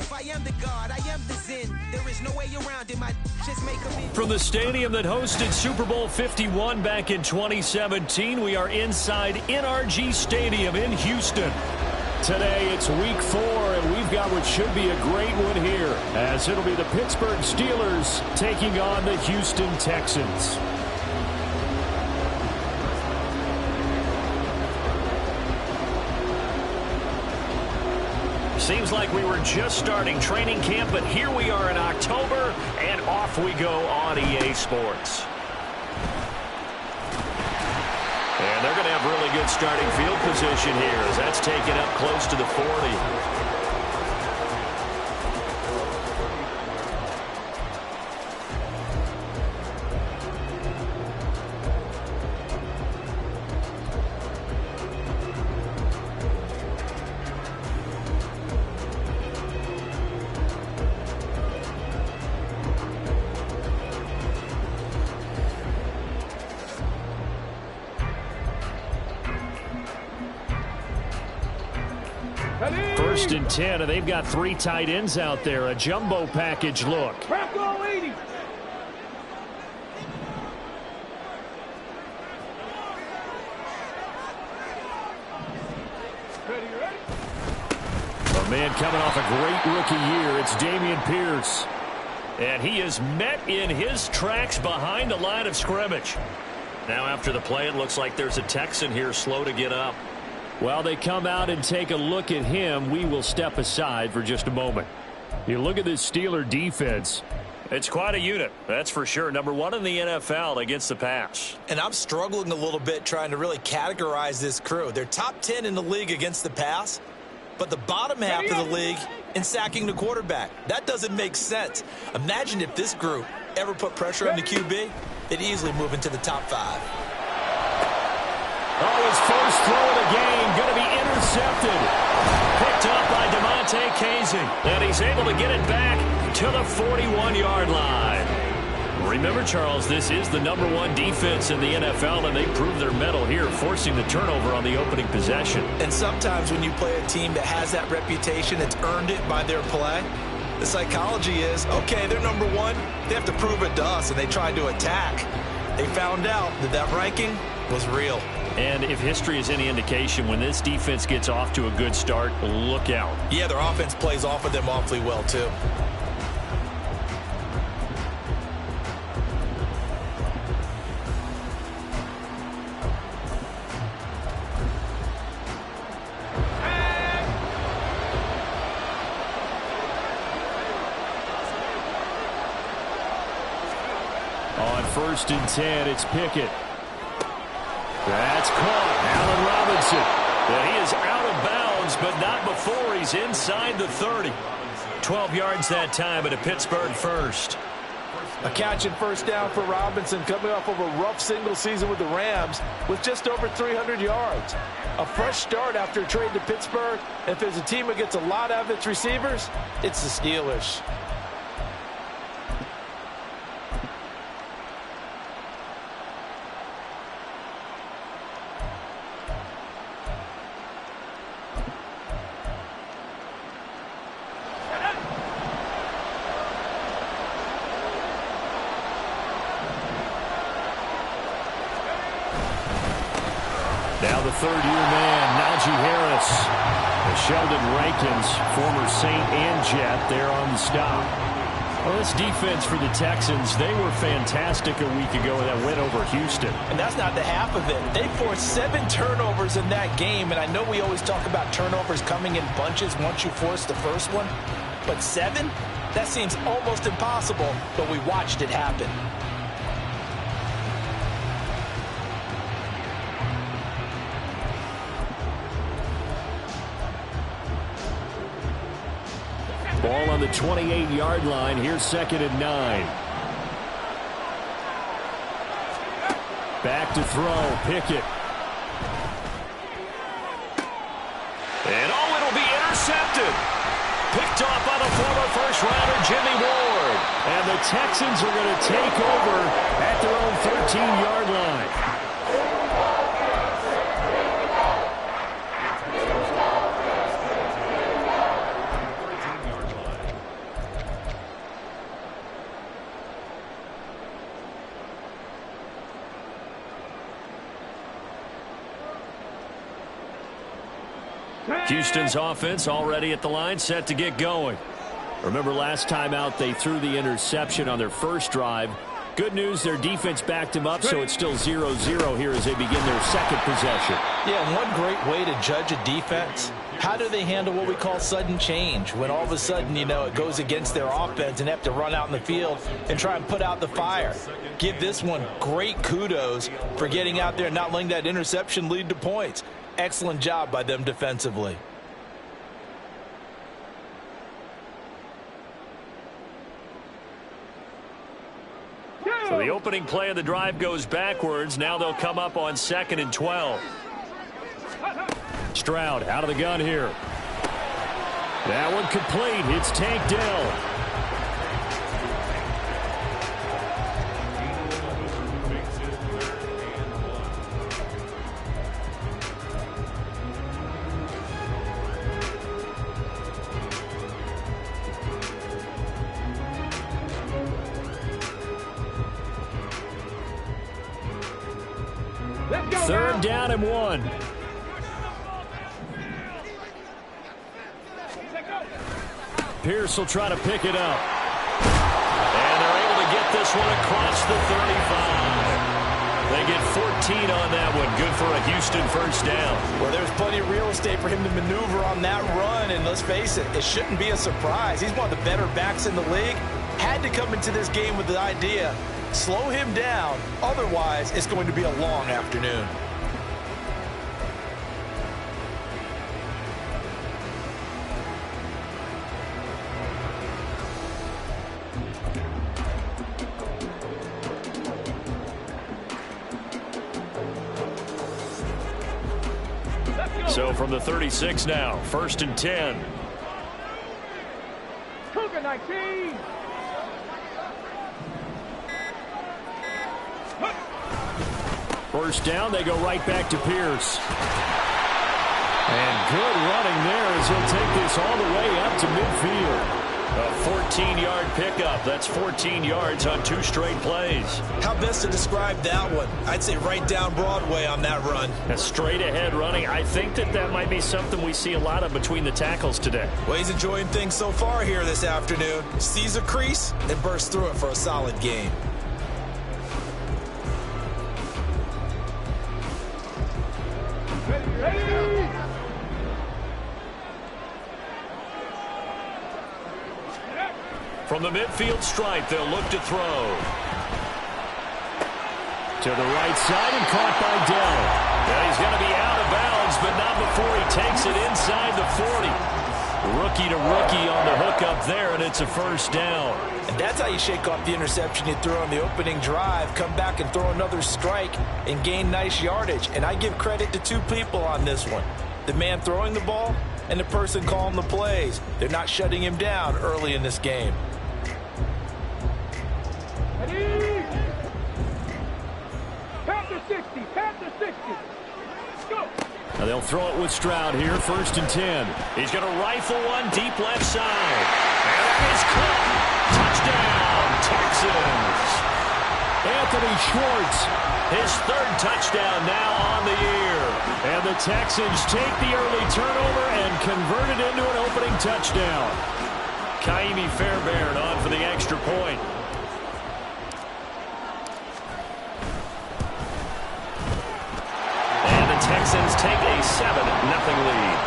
truth, I am the God, I am the Zen. There is no way around it, my just make them in. From the stadium that hosted Super Bowl 51 back in 2017, we are inside NRG Stadium in Houston. Today, it's week 4, and we've got what should be a great one here, as it'll be the Pittsburgh Steelers taking on the Houston Texans. Seems like we were just starting training camp, but here we are in October, and off we go on EA Sports. And they're going to have really good starting field position here, as that's taken up close to the 40. First and 10, and they've got 3 tight ends out there. A jumbo package look. Go 80. A man coming off a great rookie year. It's Dameon Pierce. And he is met in his tracks behind the line of scrimmage. Now after the play, it looks like there's a Texan here slow to get up. While they come out and take a look at him, we will step aside for just a moment. You look at this Steeler defense. It's quite a unit, that's for sure. Number 1 in the NFL against the pass. And I'm struggling a little bit trying to really categorize this crew. They're top 10 in the league against the pass, but the bottom half of the league in sacking the quarterback. That doesn't make sense. Imagine if this group ever put pressure on the QB, they'd easily move into the top 5. Oh, his first throw of the game going to be intercepted. Picked up by DeMonte Casey. And he's able to get it back to the 41-yard line. Remember, Charles, this is the number 1 defense in the NFL, and they proved their mettle here, forcing the turnover on the opening possession. And sometimes when you play a team that has that reputation, it's earned it by their play. The psychology is, okay, they're number 1. They have to prove it to us, and they tried to attack. They found out that that ranking was real. And if history is any indication, when this defense gets off to a good start, look out. Yeah, their offense plays off of them awfully well, too. On 1st and 10, it's Bighit. That's caught. Allen Robinson. And he is out of bounds, but not before he's inside the 30. 12 yards that time, and a Pittsburgh first. A catch and first down for Robinson, coming off of a rough single season with the Rams with just over 300 yards. A fresh start after a trade to Pittsburgh. If there's a team that gets a lot out of its receivers, it's the Steelers. Now the third-year man, Najee Harris. Sheldon Rankins, former Saint and Jet, there on the stop. Well, this defense for the Texans, they were fantastic a week ago in that win over Houston. And that's not the half of it. They forced 7 turnovers in that game, and I know we always talk about turnovers coming in bunches once you force the first one, but 7? That seems almost impossible, but we watched it happen. Ball on the 28-yard line. Here's 2nd and 9. Back to throw. Bighit. And it'll be intercepted. Picked off by the former first-rounder Jimmy Ward. And the Texans are going to take over at their own 13-yard line. Houston's offense already at the line, set to get going. Remember last time out they threw the interception on their first drive. Good news, their defense backed them up, so it's still 0-0 here as they begin their second possession. Yeah, and one great way to judge a defense, how do they handle what we call sudden change? When all of a sudden, you know, it goes against their offense and they have to run out in the field and try and put out the fire. Give this one great kudos for getting out there and not letting that interception lead to points. Excellent job by them defensively. So the opening play of the drive goes backwards. Now they'll come up on 2nd and 12. Stroud out of the gun here. That one complete. It's Tank Dell. Third down and 1. Pierce will try to pick it up. And they're able to get this one across the 35. They get 14 on that one. Good for a Houston first down. Well, there's plenty of real estate for him to maneuver on that run. And let's face it, it shouldn't be a surprise. He's one of the better backs in the league. Had to come into this game with the idea, slow him down. Otherwise, it's going to be a long afternoon. So from the 36 now, 1st and 10. Cougar 19. First down, they go right back to Pierce. And good running there as he'll take this all the way up to midfield. A 14-yard pickup. That's 14 yards on 2 straight plays. How best to describe that one? I'd say right down Broadway on that run. A straight ahead running. I think that might be something we see a lot of between the tackles today. Well, he's enjoying things so far here this afternoon. Sees a crease and bursts through it for a solid gain. From the midfield stripe, they'll look to throw. To the right side and caught by Dell. Now he's going to be out of bounds, but not before he takes it inside the 40. Rookie to rookie on the hook up there, and it's a first down. And that's how you shake off the interception you threw on the opening drive, come back and throw another strike and gain nice yardage. And I give credit to 2 people on this one. The man throwing the ball and the person calling the plays. They're not shutting him down early in this game. Panther 60, Panther 60. Go. Now they'll throw it with Stroud here, 1st and 10. He's going to rifle one deep left side. And that is caught. Touchdown, Texans. Anthony Schwartz, his 3rd touchdown now on the year. And the Texans take the early turnover and convert it into an opening touchdown. Kaimi Fairbairn on for the extra point. Texans take a 7-0 lead.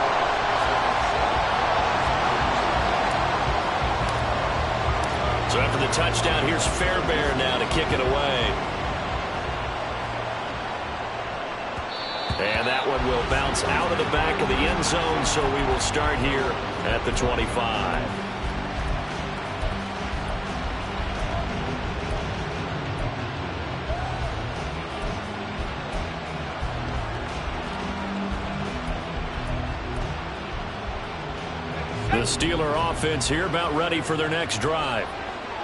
So after the touchdown, here's Fairbairn now to kick it away. And that one will bounce out of the back of the end zone, so we will start here at the 25. The Steeler offense here about ready for their next drive.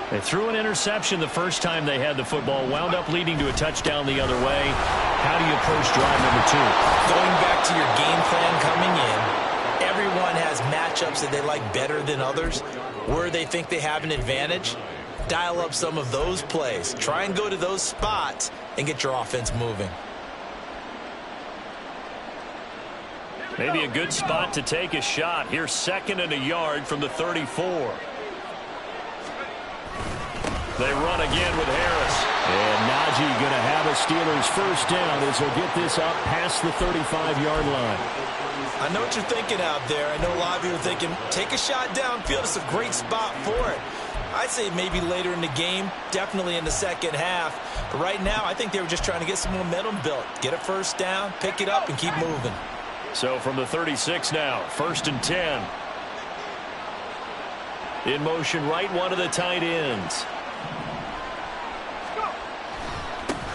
They threw an interception the first time they had the football, wound up leading to a touchdown the other way. How do you approach drive number 2? Going back to your game plan coming in, everyone has matchups that they like better than others. Where they think they have an advantage, dial up some of those plays. Try and go to those spots and get your offense moving. Maybe a good spot to take a shot. Here's 2nd and a yard from the 34. They run again with Harris. And Najee going to have a Steelers first down as he'll get this up past the 35-yard line. I know what you're thinking out there. I know a lot of you are thinking, take a shot downfield. It's a great spot for it. I'd say maybe later in the game, definitely in the second half. But right now, I think they were just trying to get some momentum built. Get a first down, pick it up, and keep moving. So from the 36 now, 1st and 10. In motion, right one of the tight ends.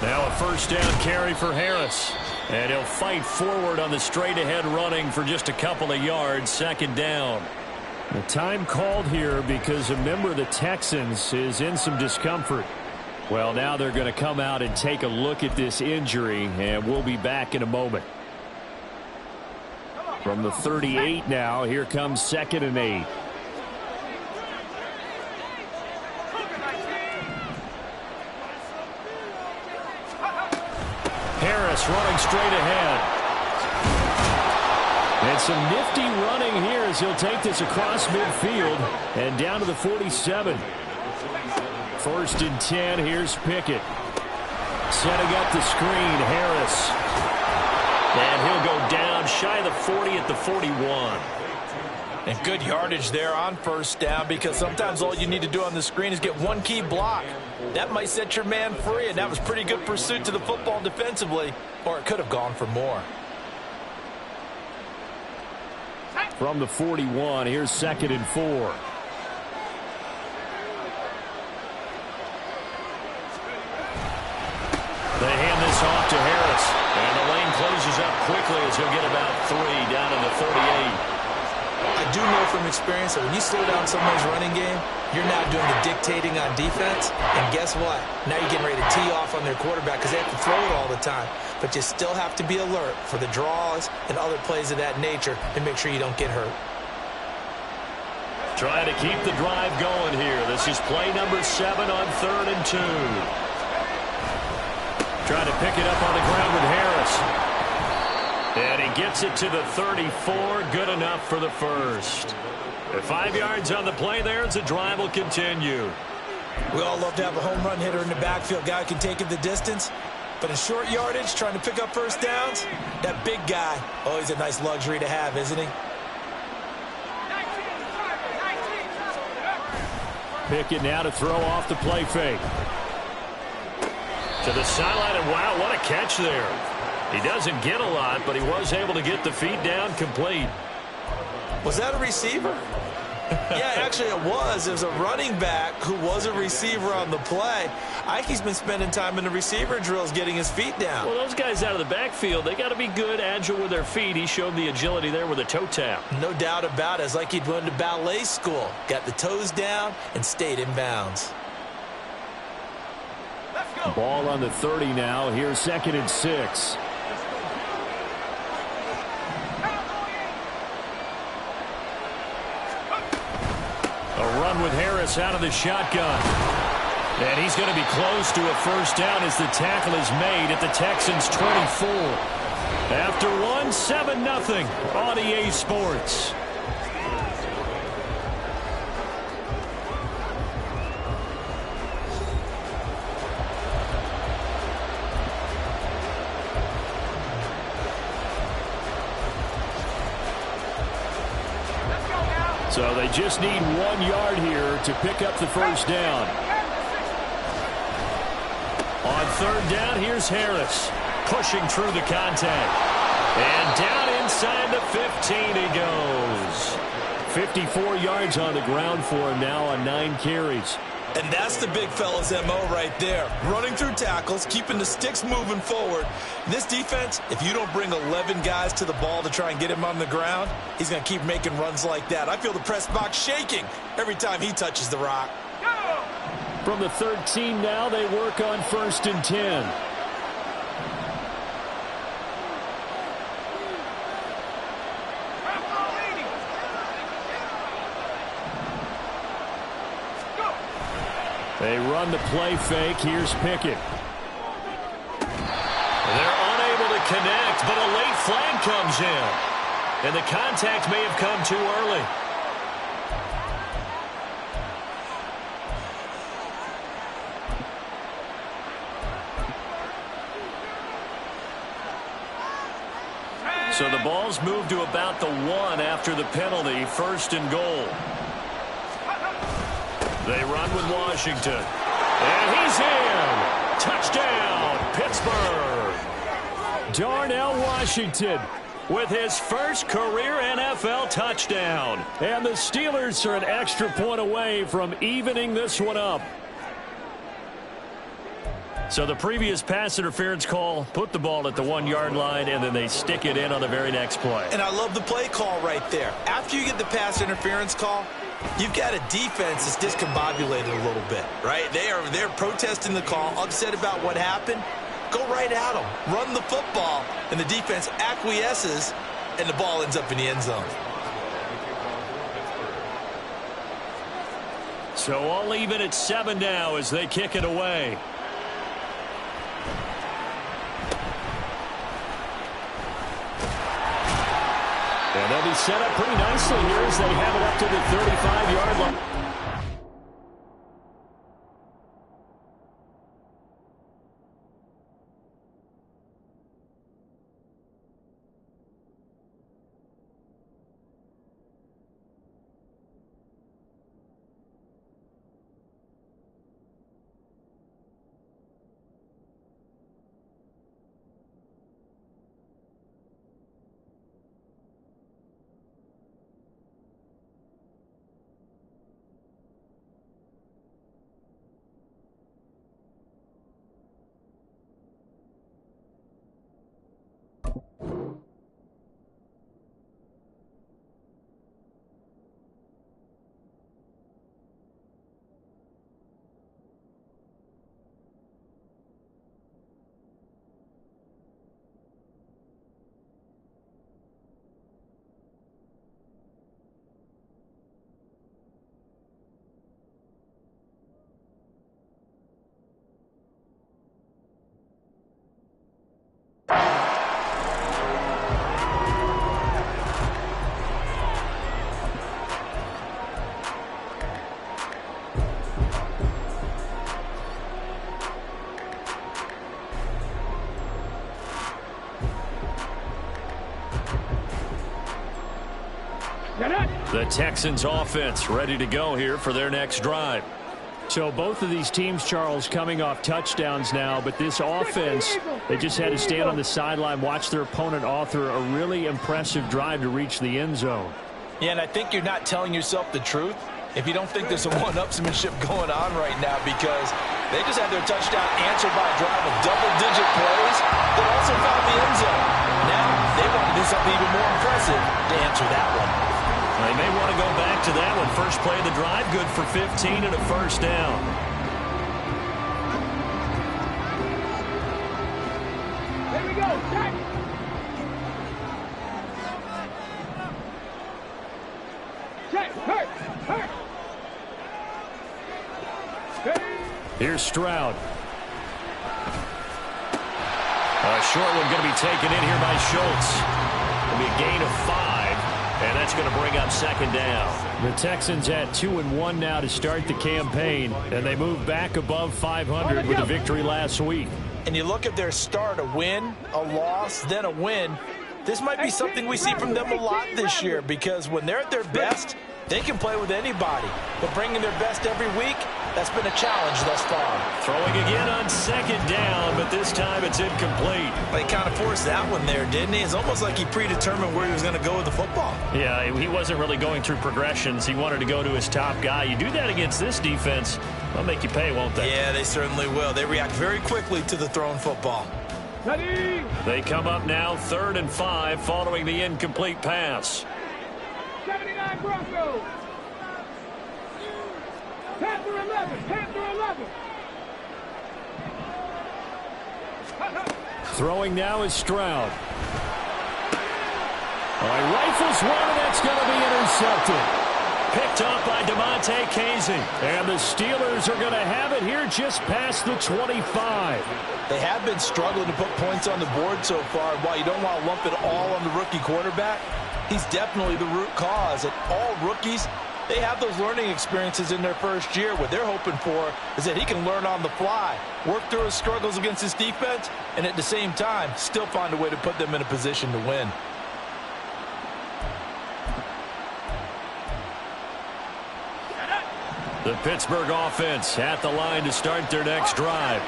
Now a first down carry for Harris. And he'll fight forward on the straight-ahead running for just a couple of yards. 2nd down. The time called here because a member of the Texans is in some discomfort. Well, now they're going to come out and take a look at this injury, and we'll be back in a moment. From the 38 now, here comes 2nd and 8. Harris running straight ahead. And some nifty running here as he'll take this across midfield and down to the 47. 1st and 10. Here's Bighit. Setting up the screen. Harris. And he'll go down shy of the 40 at the 41. And good yardage there on first down, because sometimes all you need to do on the screen is get one key block. That might set your man free, and that was pretty good pursuit to the football defensively, or it could have gone for more. From the 41, here's 2nd and 4. They hand this off to Harris. And the lane closes up quickly as he'll get about 3 down in the 38. I do know from experience that when you slow down someone's running game, you're now doing the dictating on defense. And guess what? Now you're getting ready to tee off on their quarterback because they have to throw it all the time. But you still have to be alert for the draws and other plays of that nature and make sure you don't get hurt. Trying to keep the drive going here. This is play number 7 on 3rd and 2. Trying to pick it up on the ground with Harris. And he gets it to the 34. Good enough for the first. 5 yards on the play there as the drive will continue. We all love to have a home run hitter in the backfield, guy who can take it the distance. But in short yardage, trying to pick up first downs, that big guy, always a nice luxury to have, isn't he? Bighit now to throw off the play fake. To the sideline, and wow, what a catch there. He doesn't get a lot, but he was able to get the feet down complete. Was that a receiver? Yeah, actually it was. It was a running back who was a receiver on the play. Ike's been spending time in the receiver drills getting his feet down. Well, those guys out of the backfield, they got to be good, agile with their feet. He showed the agility there with a toe tap. No doubt about it. It's like he'd went to ballet school. Got the toes down and stayed in bounds. Ball on the 30 now. Here's 2nd and 6. A run with Harris out of the shotgun. And he's going to be close to a first down as the tackle is made at the Texans' 24. After one, 7-0 on EA Sports. So they just need 1 yard here to pick up the first down. On 3rd down, here's Harris pushing through the contact. And down inside the 15 he goes. 54 yards on the ground for him now on 9 carries. And that's the big fella's MO right there. Running through tackles, keeping the sticks moving forward. This defense, if you don't bring 11 guys to the ball to try and get him on the ground, he's going to keep making runs like that. I feel the press box shaking every time he touches the rock. From the 13 now, they work on 1st and 10. They run the play fake. Here's Bighit. They're unable to connect, but a late flag comes in. And the contact may have come too early. So the ball's moved to about the 1 after the penalty, 1st and goal. They run with Washington. And he's in. Touchdown, Pittsburgh. Darnell Washington with his first career NFL touchdown. And the Steelers are an extra point away from evening this one up. So the previous pass interference call put the ball at the 1-yard line, and then they stick it in on the very next play. And I love the play call right there. After you get the pass interference call, you've got a defense that's discombobulated a little bit, right? They're protesting the call, upset about what happened. Go right at them. Run the football, and the defense acquiesces, and the ball ends up in the end zone. So all even at 7 now as they kick it away. And they'll be set up pretty nicely here as they have it up to the 35-yard line. The Texans offense ready to go here for their next drive. So both of these teams, Charles, coming off touchdowns now, but this offense, they just had to stand on the sideline, watch their opponent author a really impressive drive to reach the end zone. Yeah, and I think you're not telling yourself the truth if you don't think there's some one-upsmanship going on right now, because they just had their touchdown answered by a drive of double-digit plays that also found the end zone. Now they want to do something even more impressive to answer that one. They may want to go back to that one. First play of the drive, good for 15 and a first down. Here we go. Check. Hurt. Here's Stroud. A short one going to be taken in here by Schultz. It'll be a gain of 5. And that's going to bring up second down. The Texans at 2-1 now to start the campaign, and they move back above 500 with a victory last week. And you look at their start, a win, a loss, then a win. This might be something we see from them a lot this year, because when they're at their best, they can play with anybody. But bringing their best every week, that's been a challenge thus far. Throwing again on second down, but this time it's incomplete. He kind of forced that one there, didn't he? It's almost like he predetermined where he was going to go with the football. Yeah, he wasn't really going through progressions. He wanted to go to his top guy. You do that against this defense, they'll make you pay, won't they? Yeah, they certainly will. They react very quickly to the thrown football. Ready. They come up now 3rd and 5 following the incomplete pass. 79 Broncos. Panther 11. Throwing now is Stroud. Rifles one, and that's going to be intercepted. Picked up by DeMonte Casey. And the Steelers are going to have it here just past the 25. They have been struggling to put points on the board so far. While you don't want to lump it all on the rookie quarterback, He's definitely the root cause. And all rookies, they have those learning experiences in their first year. What they're hoping for is that he can learn on the fly, work through his struggles against his defense, and at the same time, still find a way to put them in a position to win. The Pittsburgh offense at the line to start their next drive.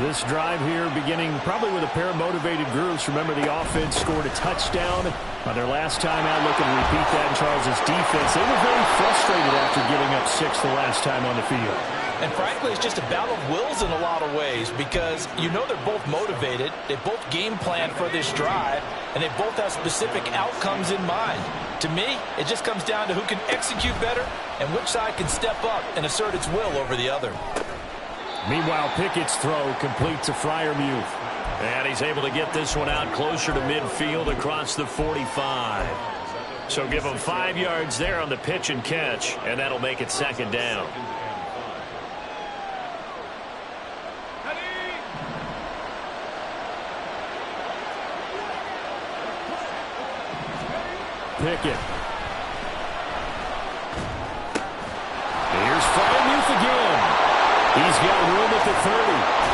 This drive here beginning probably with a pair of motivated groups. Remember, the offense scored a touchdown on their last time out. Looking to repeat that in Charles' defense. They were very frustrated after giving up 6 the last time on the field. And frankly, it's just a battle of wills in a lot of ways because you know they're both motivated. They both game planned for this drive, and they both have specific outcomes in mind. To me, it just comes down to who can execute better and which side can step up and assert its will over the other. Meanwhile, Pickett's throw complete to Freiermuth. And he's able to get this one out closer to midfield across the 45. So give him 5 yards there on the pitch and catch, and that'll make it second down. Pickett. Here's Freiermuth again. He's got room at the 30.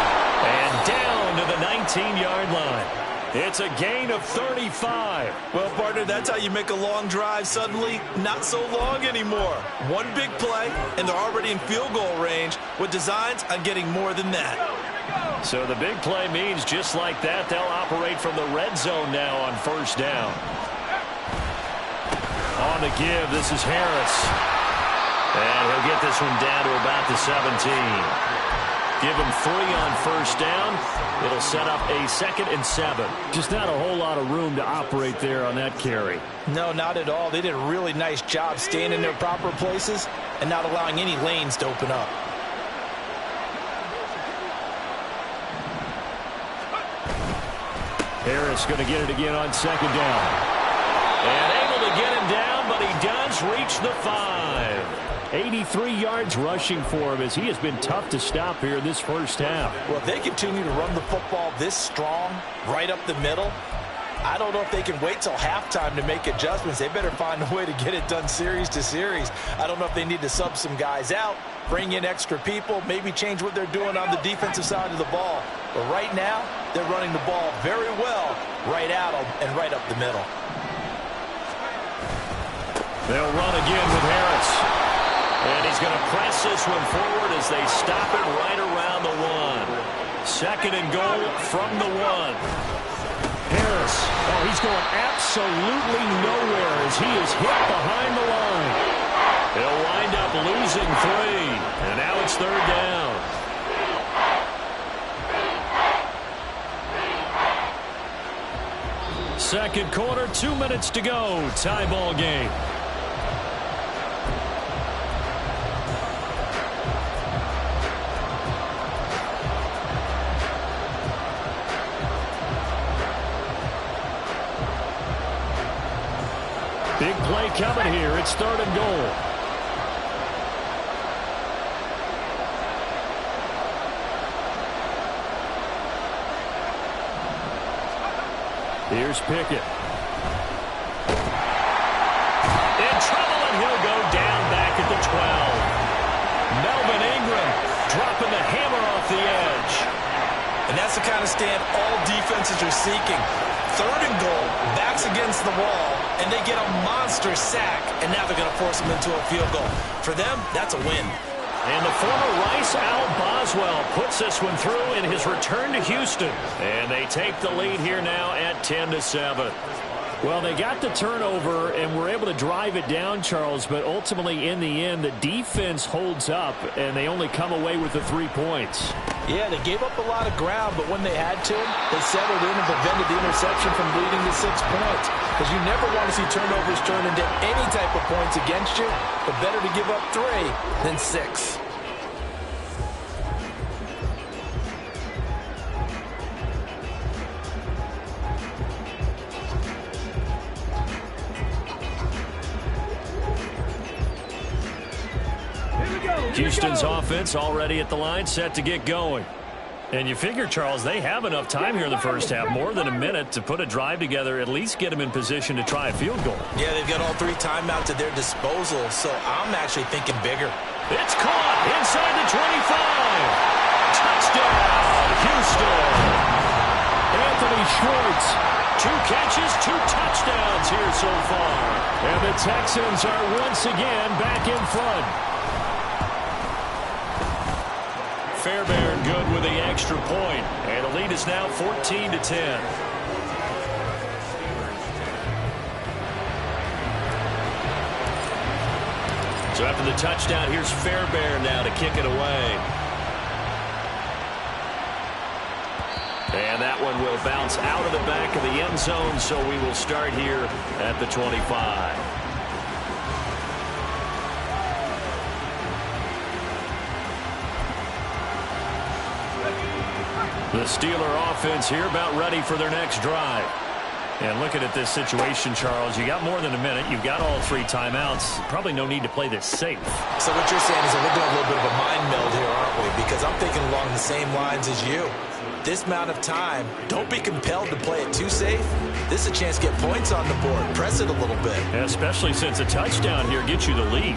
And down to the 19-yard line. It's a gain of 35. Well, partner, that's how you make a long drive suddenly not so long anymore. One big play, and they're already in field goal range with designs on getting more than that. So the big play means just like that, they'll operate from the red zone now on first down. On the give, this is Harris. And he'll get this one down to about the 17. Give him 3 on first down. It'll set up a 2nd and 7. Just not a whole lot of room to operate there on that carry. No, not at all. They did a really nice job staying in their proper places and not allowing any lanes to open up. Harris going to get it again on 2nd down. And able to get him down, but he does reach the 5. 83 yards rushing for him as he has been tough to stop here this first half. Well, if they continue to run the football this strong, right up the middle, I don't know if they can wait till halftime to make adjustments. They better find a way to get it done series to series. I don't know if they need to sub some guys out, bring in extra people, maybe change what they're doing on the defensive side of the ball. But right now, they're running the ball very well right at them and right up the middle. They'll run again with Harris. And he's going to press this one forward as they stop it right around the 1. 2nd and goal from the 1. Harris, oh, he's going absolutely nowhere as he is hit behind the line. He'll wind up losing 3. And now it's 3rd down. Second quarter, 2 minutes to go. Tie ball game. Big play coming here. It's 3rd and goal. Here's Pickett. In trouble, and he'll go down back at the 12. Melvin Ingram dropping the hammer off the edge. And that's the kind of stand all defenses are seeking. 3rd and goal, backs against the wall, and they get a monster sack, and now they're going to force them into a field goal. For them, that's a win. And the former Rice Al Boswell puts this one through in his return to Houston. And they take the lead here now at 10-7. Well, they got the turnover and were able to drive it down, Charles, but ultimately in the end, the defense holds up, and they only come away with the 3 points. Yeah, they gave up a lot of ground, but when they had to, they settled in and prevented the interception from leading to 6 points. Because you never want to see turnovers turn into any type of points against you, but better to give up 3 than 6. Houston's offense already at the line, set to get going. And you figure, Charles, they have enough time here in the first half, more than a minute, to put a drive together, at least get them in position to try a field goal. Yeah, they've got all 3 timeouts at their disposal, so I'm actually thinking bigger. It's caught inside the 25. Touchdown, Houston. Anthony Schwartz, 2 catches, 2 touchdowns here so far. And the Texans are once again back in front. Fairbairn good with the extra point, and the lead is now 14-10. So after the touchdown, here's Fairbairn now to kick it away. And that one will bounce out of the back of the end zone, so we will start here at the 25. The Steeler offense here about ready for their next drive. And looking at this situation, Charles, you got more than a minute. You've got all 3 timeouts. Probably no need to play this safe. So what you're saying is that we're doing a little bit of a mind meld here, aren't we? Because I'm thinking along the same lines as you. This amount of time, don't be compelled to play it too safe. This is a chance to get points on the board. Press it a little bit. Especially since a touchdown here gets you the lead.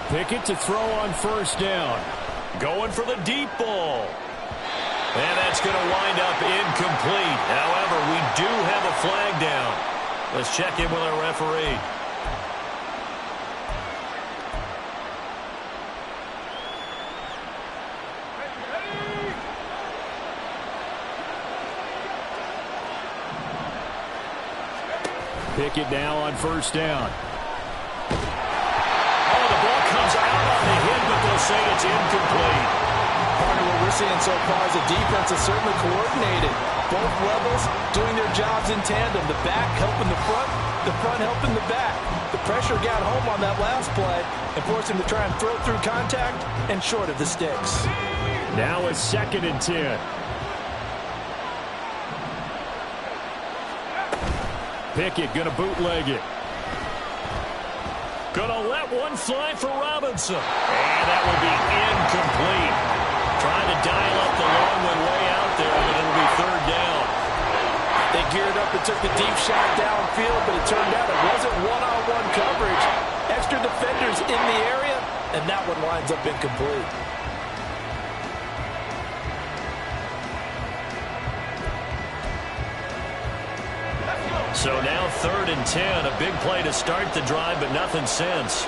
Bighit to throw on first down. Going for the deep ball. And that's going to wind up incomplete. However, we do have a flag down. Let's check in with our referee. Bighit now on first down. But they'll say it's incomplete. Part of what we're seeing so far is the defense is certainly coordinated. Both levels doing their jobs in tandem. The back helping the front helping the back. The pressure got home on that last play and forced him to try and throw through contact and short of the sticks. Now a 2nd and 10. Bighit going to bootleg it. Gonna let one fly for Robinson. And that would be incomplete. Trying to dial up the long one way out there, but it'll be 3rd down. They geared up and took the deep shot downfield, but it turned out it wasn't one-on-one coverage. Extra defenders in the area, and that one winds up incomplete. So now 3rd and 10. A big play to start the drive, but nothing since.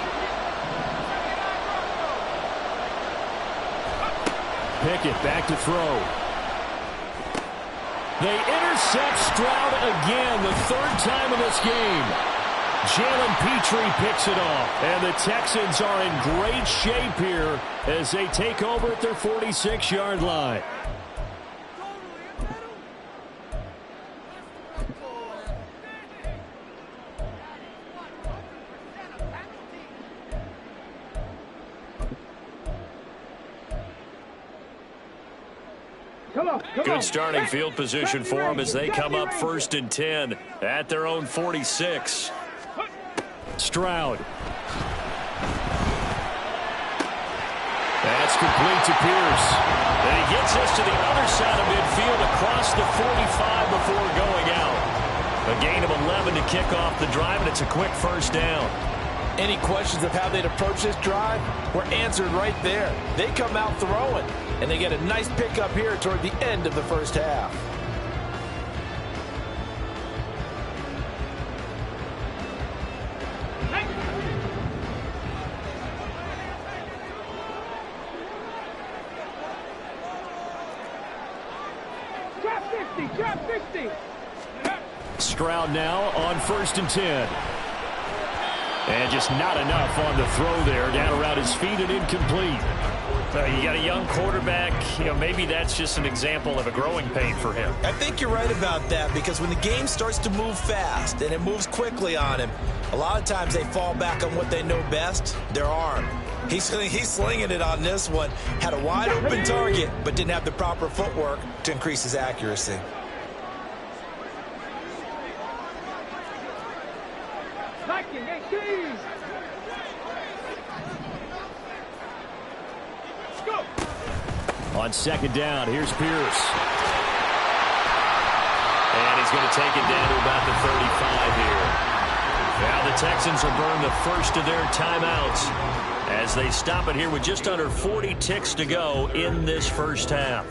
Bighit back to throw. They intercept Stroud again, the 3rd time in this game. Jalen Petrie picks it off, and the Texans are in great shape here as they take over at their 46-yard line. Good starting field position for them as they come up 1st and 10 at their own 46. Stroud. That's complete to Pierce. And he gets us to the other side of midfield across the 45 before going out. A gain of 11 to kick off the drive, and it's a quick 1st down. Any questions of how they'd approach this drive were answered right there. They come out throwing, and they get a nice pickup here toward the end of the first half. Drop 50. Stroud now on 1st and 10. And just not enough on the throw there. Down around his feet and incomplete. You got a young quarterback. Maybe that's just an example of a growing pain for him. I think you're right about that, because when the game starts to move fast and it moves quickly on him, a lot of times they fall back on what they know best, their arm. He's slinging it on this one. Had a wide open target, but didn't have the proper footwork to increase his accuracy. On second down, here's Pierce. And he's going to take it down to about the 35 here. Now the Texans will burn the first of their timeouts as they stop it here with just under 40 ticks to go in this first half.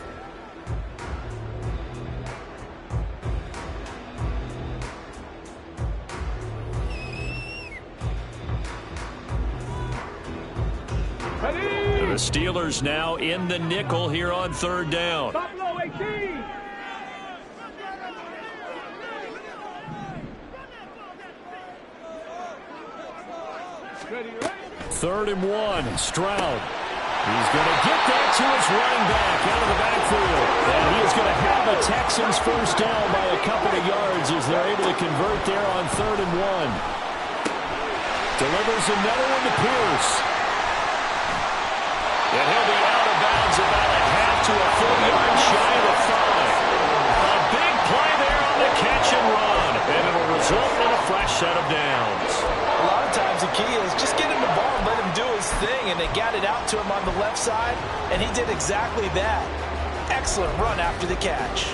The Steelers now in the nickel here on third down. Buffalo 18. Third and 1, Stroud. He's going to get that to his running back out of the backfield. And he is going to have the Texans first down by a couple of yards as they're able to convert there on third and 1. Delivers another one to Pierce. And he'll be out of bounds about a half to a full yard shy of the 5. A big play there on the catch and run. And it'll result in a fresh set of downs. A lot of times the key is just get him the ball and let him do his thing, and they got it out to him on the left side, and he did exactly that. Excellent run after the catch.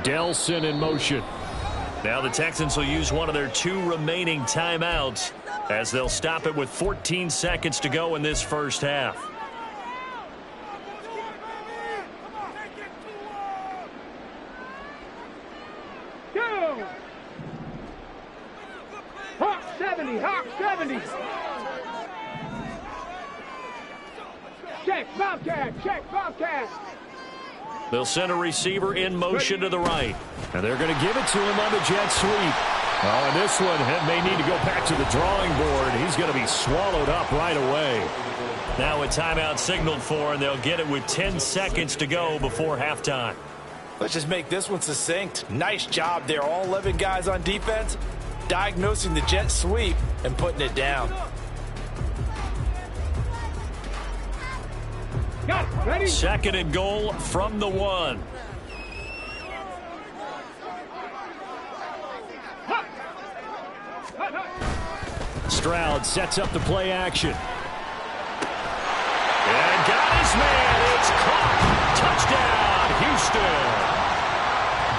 Delson in motion. Now the Texans will use one of their 2 remaining timeouts as they'll stop it with 14 seconds to go in this first half. Go! Hawk 70, Hawk 70. Check, Bobcat. They'll send a receiver in motion to the right. And they're going to give it to him on the jet sweep. Oh, and this one may need to go back to the drawing board. He's going to be swallowed up right away. Now a timeout signaled for, and they'll get it with 10 seconds to go before halftime. Let's just make this one succinct. Nice job there. All 11 guys on defense diagnosing the jet sweep and putting it down. Got it. Ready? Second and goal from the 1. Stroud sets up the play action. And got his man. It's caught. Touchdown, Houston.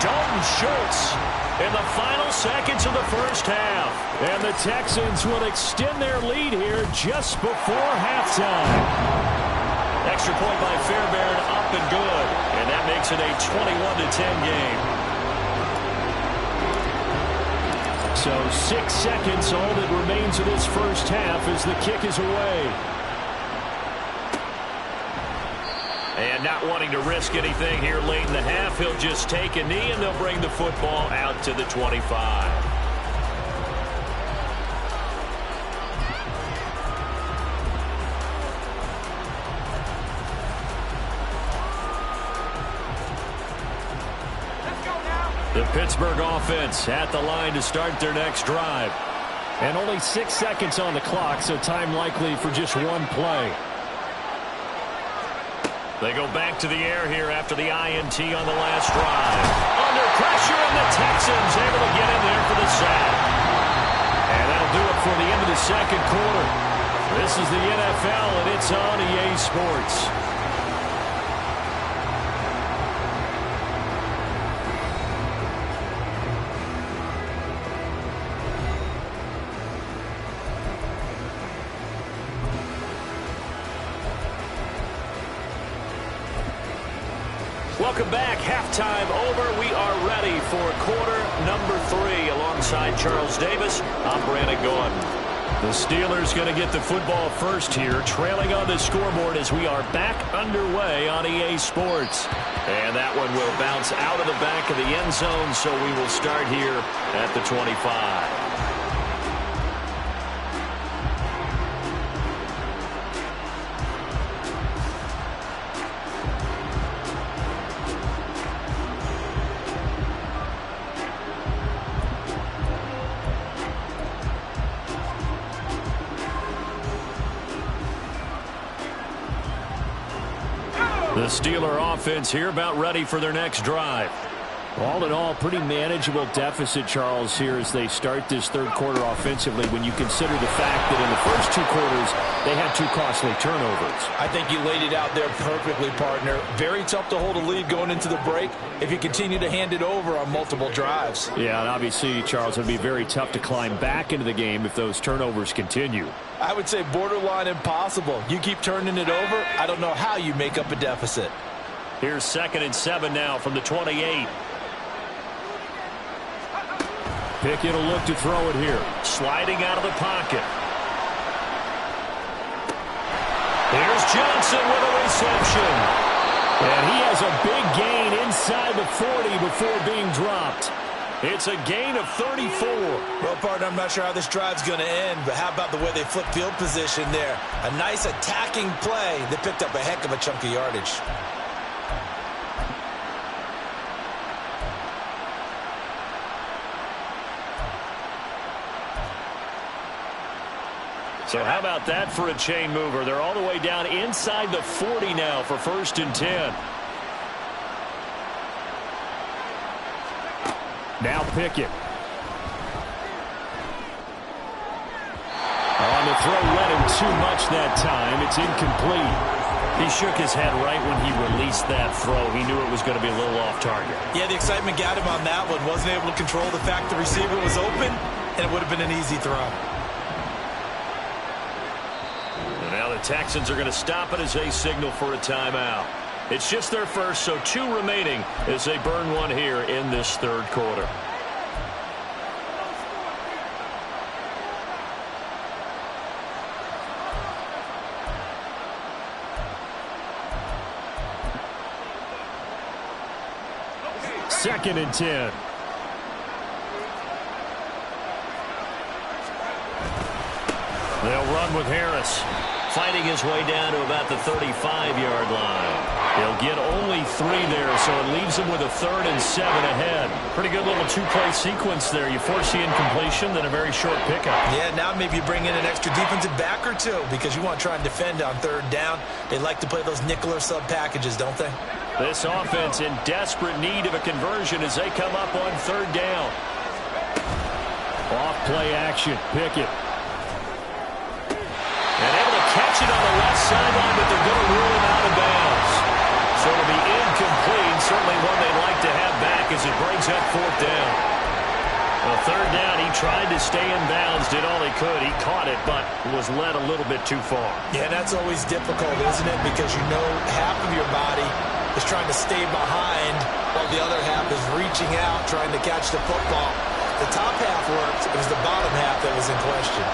Dalton Schultz in the final seconds of the first half. And the Texans will extend their lead here just before halftime. Extra point by Fairbairn, up and good. And that makes it a 21-10 game. So 6 seconds, all that remains of this first half as the kick is away. And not wanting to risk anything here late in the half, he'll just take a knee and they'll bring the football out to the 25. The Pittsburgh offense at the line to start their next drive. And only 6 seconds on the clock, so time likely for just one play. They go back to the air here after the INT on the last drive. Under pressure, and the Texans able to get in there for the sack. And that'll do it for the end of the second quarter. This is the NFL, and it's on EA Sports. Welcome back. Halftime over. We are ready for quarter number 3. Alongside Charles Davis, I'm Brandon Gordon. The Steelers going to get the football first here, trailing on the scoreboard as we are back underway on EA Sports. And that one will bounce out of the back of the end zone, so we will start here at the 25. The Steeler offense here about ready for their next drive. All in all, pretty manageable deficit, Charles, here as they start this third quarter offensively when you consider the fact that in the first 2 quarters they had 2 costly turnovers. I think you laid it out there perfectly, partner. Very tough to hold a lead going into the break if you continue to hand it over on multiple drives. Yeah, and obviously, Charles, it would be very tough to climb back into the game if those turnovers continue. I would say borderline impossible. You keep turning it over, I don't know how you make up a deficit. Here's 2nd and 7 now from the 28. Bighit will look to throw it here. Sliding out of the pocket. Here's Johnson with a reception. And he has a big gain inside the 40 before being dropped. It's a gain of 34. Well, partner, I'm not sure how this drive's going to end, but how about the way they flip field position there? A nice attacking play. They picked up a heck of a chunk of yardage. So how about that for a chain mover? They're all the way down inside the 40 now for 1st and 10. Now Bighit. On the throw, led him too much that time. It's incomplete. He shook his head right when he released that throw. He knew it was going to be a little off target. Yeah, the excitement got him on that one. Wasn't able to control the fact the receiver was open, and it would have been an easy throw. And now the Texans are going to stop it as they signal for a timeout. It's just their first, so 2 remaining as they burn one here in this third quarter. Second and 10. They'll run with Harris, fighting his way down to about the 35-yard line. He'll get only 3 there, so it leaves him with a 3rd and 7 ahead. Pretty good little 2-play sequence there. You force the incompletion, then a very short pickup. Yeah, now maybe you bring in an extra defensive back or 2 because you want to try and defend on 3rd down. They like to play those nickel or sub packages, don't they? This offense in desperate need of a conversion as they come up on 3rd down. Off play action. Bighit. And able to catch it on the left sideline, but they're going to rule him out of bounds. So it'll be incomplete. Certainly one they'd like to have back as it brings up 4th down. Well, 3rd down, he tried to stay in bounds, did all he could. He caught it, but was led a little bit too far. Yeah, that's always difficult, isn't it? Because you know half of your body is trying to stay behind while the other half is reaching out, trying to catch the football. The top half worked. It was the bottom half that was in question.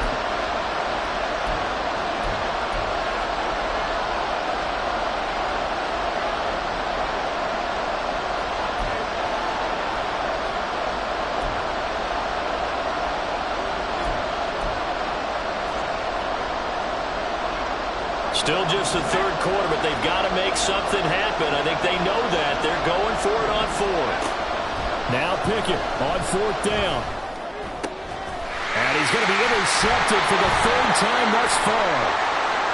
Still just the third quarter, but they've got to make something happen. I think they know that. They're going for it on 4th. Now Bighit on 4th down. And he's going to be intercepted for the 3rd time thus far.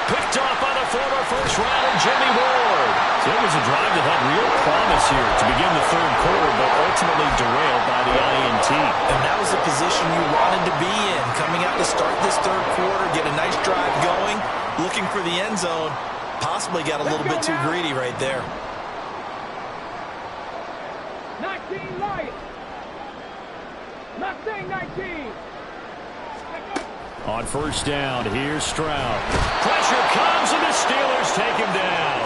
Picked off by the former first-rounder Jimmy Ward. So it was a drive that had real promise here to begin the third quarter, but ultimately derailed by the INT. And that was the position you wanted to be in. Coming out to start this third quarter, get a nice drive going, looking for the end zone. Possibly got a little bit too greedy right there. 19 Lions. Not saying 19. On 1st down, here's Stroud. Pressure comes, and the Steelers take him down.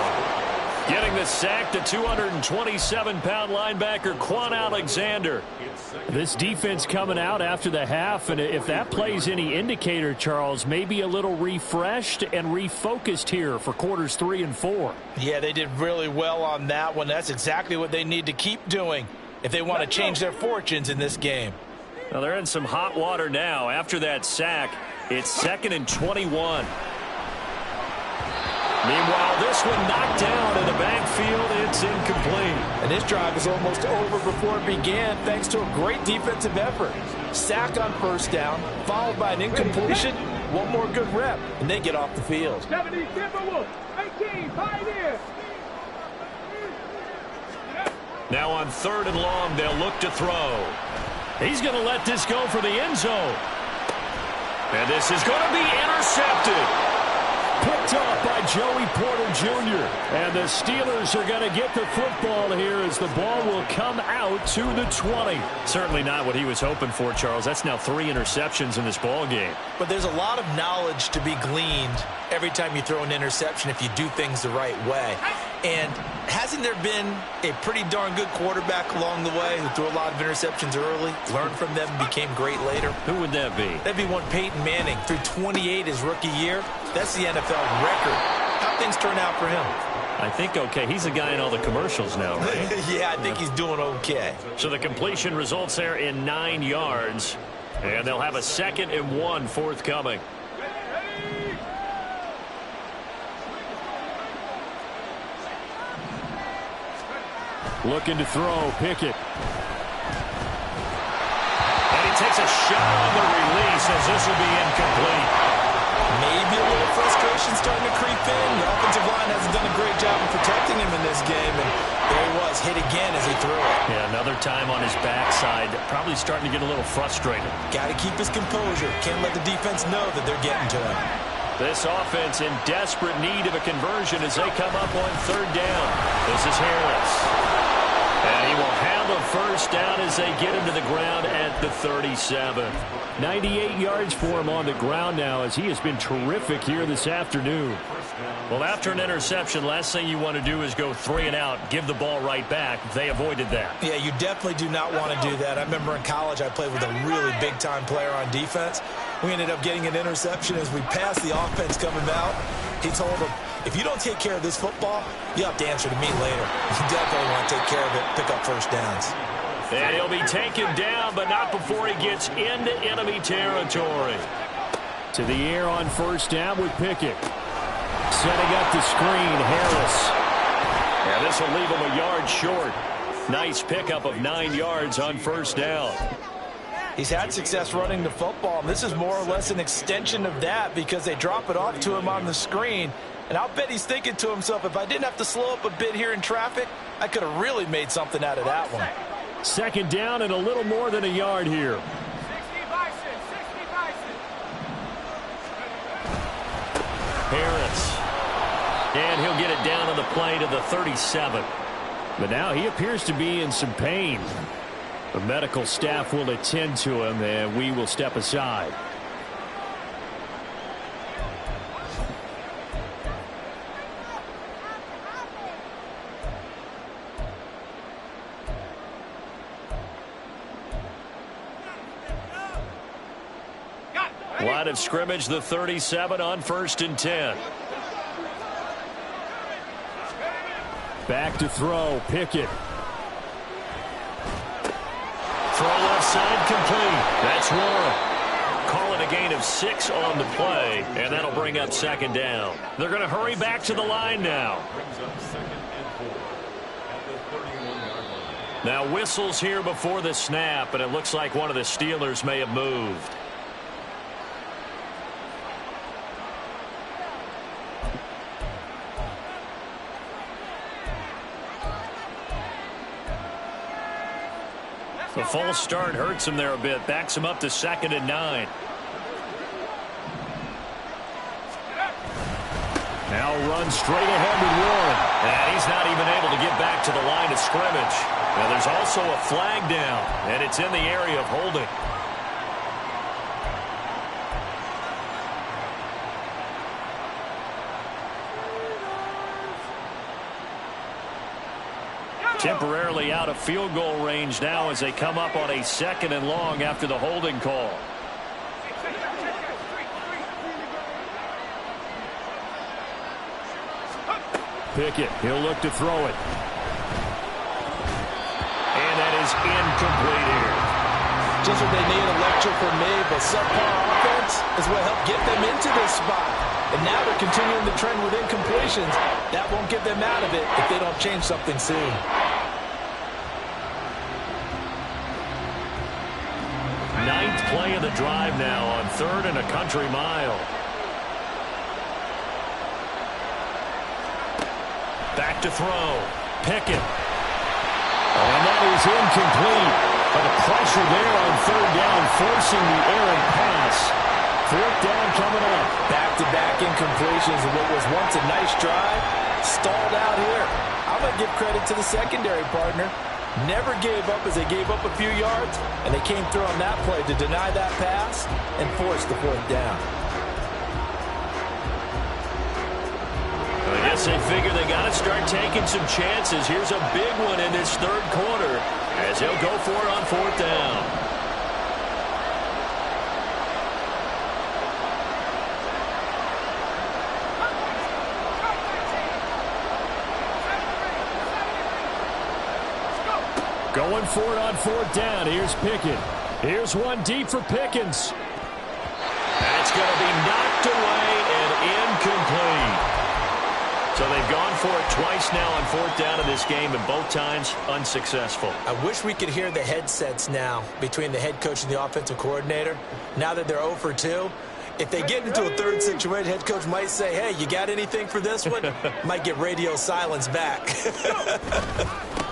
Getting the sack, the 227-pound linebacker, Quan Alexander. This defense coming out after the half, and if that plays any indicator, Charles, maybe a little refreshed and refocused here for quarters 3 and 4. Yeah, they did really well on that one. That's exactly what they need to keep doing if they want to change their fortunes in this game. Well, they're in some hot water now. After that sack, it's 2nd and 21. Meanwhile, this one knocked down in the backfield. It's incomplete. And this drive is almost over before it began thanks to a great defensive effort. Sack on first down, followed by an incompletion. One more good rep, and they get off the field. 70 Timberwolves, 18 Pioneers. Now on 3rd and long, they'll look to throw. He's going to let this go for the end zone. And this is going to be intercepted. Picked off by Joey Porter Jr. And the Steelers are going to get the football here as the ball will come out to the 20. Certainly not what he was hoping for, Charles. That's now 3 interceptions in this ball game. But there's a lot of knowledge to be gleaned every time you throw an interception if you do things the right way. And hasn't there been a pretty darn good quarterback along the way who threw a lot of interceptions early, learned from them, became great later? Who would that be? That'd be one Peyton Manning. Threw 28 his rookie year. That's the NFL record. How'd things turn out for him? I think okay. He's a guy in all the commercials now, right? Yeah, I think he's doing okay. So the completion results there in 9 yards. And they'll have a 2nd and 1 forthcoming. Looking to throw, Pickett. And he takes a shot on the release as this will be incomplete. Maybe a little frustration starting to creep in. The offensive line hasn't done a great job of protecting him in this game, and there he was, hit again as he threw it. Yeah, another time on his backside, probably starting to get a little frustrated. Got to keep his composure. Can't let the defense know that they're getting to him. This offense in desperate need of a conversion as they come up on 3rd down. This is Harris. And he will handle first down as they get him to the ground at the 37. 98 yards for him on the ground now as he has been terrific here this afternoon. Well, after an interception, last thing you want to do is go 3 and out, give the ball right back. They avoided that. Yeah, you definitely do not want to do that. I remember in college I played with a really big-time player on defense. We ended up getting an interception as we passed the offense coming out. He told him, if you don't take care of this football, you have to answer to me later. You definitely want to take care of it, pick up first downs. And he'll be taken down, but not before he gets into enemy territory. To the air on first down with Pickett. Setting up the screen, Harris. And this will leave him a yard short. Nice pickup of 9 yards on first down. He's had success running the football, and this is more or less an extension of that because they drop it off to him on the screen. And I'll bet he's thinking to himself, if I didn't have to slow up a bit here in traffic, I could have really made something out of that one. 2nd down and a little more than a yard here. 60 Bison, 60 Bison. Harris. And he'll get it down on the play to the 37. But now he appears to be in some pain. The medical staff will attend to him, and we will step aside. Line of scrimmage, the 37 on 1st and 10. Back to throw, Pickett. Throw left side complete. That's one. Call it a gain of 6 on the play, and that'll bring up 2nd down. They're going to hurry back to the line now. Now whistles here before the snap, and it looks like one of the Steelers may have moved. The false start hurts him there a bit. Backs him up to 2nd and 9. Now run straight ahead with Warren. And he's not even able to get back to the line of scrimmage. Now there's also a flag down, and it's in the area of holding. Temporarily out of field goal range now as they come up on a 2nd and long after the holding call. Bighit, he'll look to throw it. And that is incomplete here. Just what they need, a lecture from me, but subpar offense is what helped get them into this spot. And now they're continuing the trend with incompletions. That won't get them out of it if they don't change something soon. Ninth play of the drive now on 3rd and a country mile. Back to throw. Pickett. And that is incomplete. But the pressure there on 3rd down, forcing the errant pass. 4th down coming up. Back-to-back incompletions and what was once a nice drive stalled out here. I'm going to give credit to the secondary partner. Never gave up as they gave up a few yards, and they came through on that play to deny that pass and force the 4th down. I guess they figure they got to start taking some chances. Here's a big one in this 3rd quarter as they'll go for it on 4th down. Going for it on 4th down. Here's Pickett. Here's one deep for Pickens. That's going to be knocked away and incomplete. So they've gone for it twice now on 4th down in this game, and both times unsuccessful. I wish we could hear the headsets now between the head coach and the offensive coordinator. Now that they're 0 for 2, if they get into a 3rd situation, head coach might say, hey, you got anything for this one? Might get radio silence back.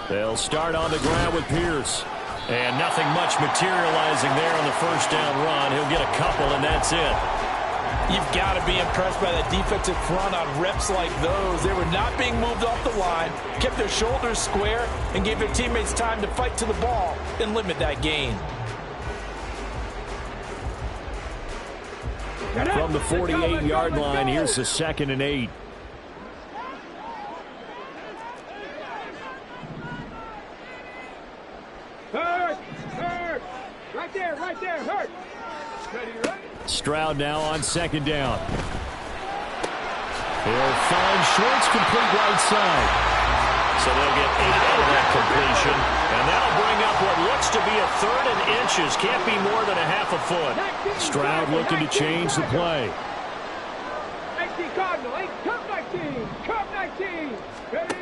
They'll start on the ground with Pierce. And nothing much materializing there on the 1st down run. He'll get a couple, and that's it. You've got to be impressed by that defensive front on reps like those. They were not being moved off the line, kept their shoulders square, and gave their teammates time to fight to the ball and limit that gain. From the 48-yard line, here's the 2nd and 8. Hurt! Right there, hurt! Ready, right? Stroud now on 2nd down. He'll find Shorts, complete right side. So they'll get 8 out of that completion. And that'll bring up what looks to be a 3rd and inches. Can't be more than a half a foot. Stroud looking to change the play. 19 Cardinal, come 19, come 19. Ready?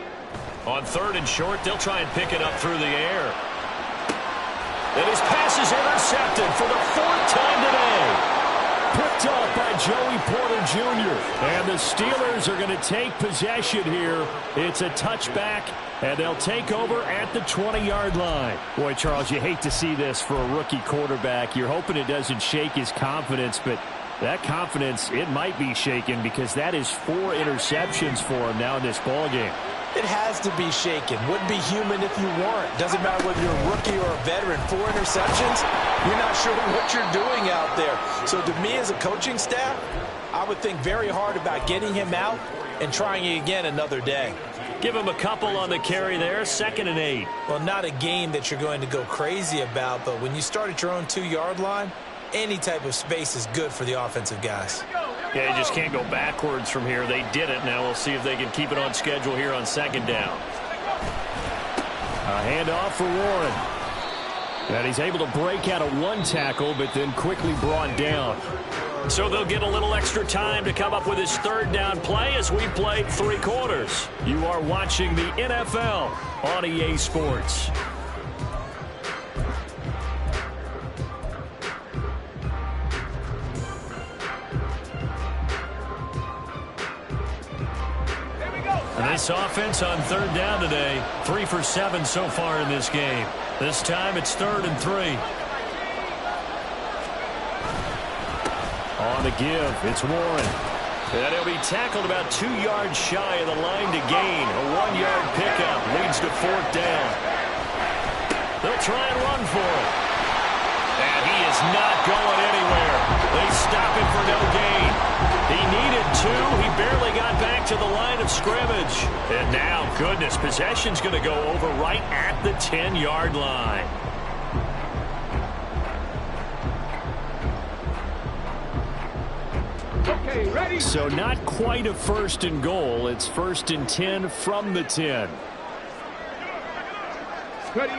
On 3rd and short, they'll try and pick it up through the air. And his pass is intercepted for the 4th time today. Picked up by Joey Porter Jr. And the Steelers are going to take possession here. It's a touchback, and they'll take over at the 20-yard line. Boy, Charles, you hate to see this for a rookie quarterback. You're hoping it doesn't shake his confidence, but that confidence, it might be shaken because that is 4 interceptions for him now in this ballgame. It has to be shaken. Wouldn't be human if you weren't. Doesn't matter whether you're a rookie or a veteran. 4 interceptions, you're not sure what you're doing out there. So to me as a coaching staff, I would think very hard about getting him out and trying it again another day. Give him a couple on the carry there, 2nd and 8. Well, not a game that you're going to go crazy about, but when you start at your own 2-yard line, any type of space is good for the offensive guys. Yeah, you just can't go backwards from here. They did it. Now we'll see if they can keep it on schedule here on 2nd down. A handoff for Warren. And he's able to break out of 1 tackle, but then quickly brought down. So they'll get a little extra time to come up with his 3rd down play as we played 3 quarters. You are watching the NFL on EA Sports. And this offense on 3rd down today, 3 for 7 so far in this game. This time it's 3rd and 3. On the give, it's Warren. And he'll be tackled about 2 yards shy of the line to gain. A 1-yard pickup leads to 4th down. They'll try and run for it. And he is not going anywhere. They stop him for no gain. He needed 2. He barely got back to the line of scrimmage. And now, goodness, possession's going to go over right at the 10-yard line. Okay, ready? So not quite a 1st and goal. It's 1st and 10 from the 10. Ready?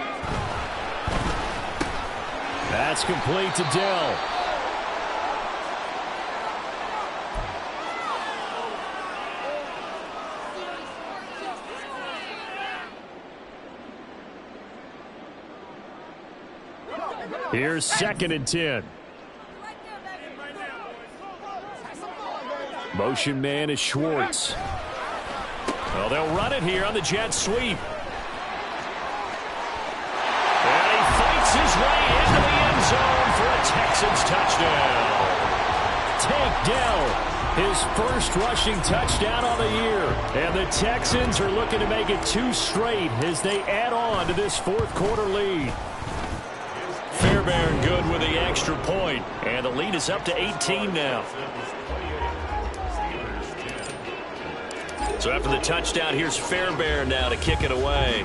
That's complete to Dell. Here's 2nd and 10. Motion man is Schwartz. Well, they'll run it here on the jet sweep. And he fights his way into the end zone for a Texans touchdown. Tank Dell, his first rushing touchdown on the year. And the Texans are looking to make it 2 straight as they add on to this 4th quarter lead. Fairbairn good with the extra point, and the lead is up to 18 now. So after the touchdown, here's Fairbairn now to kick it away.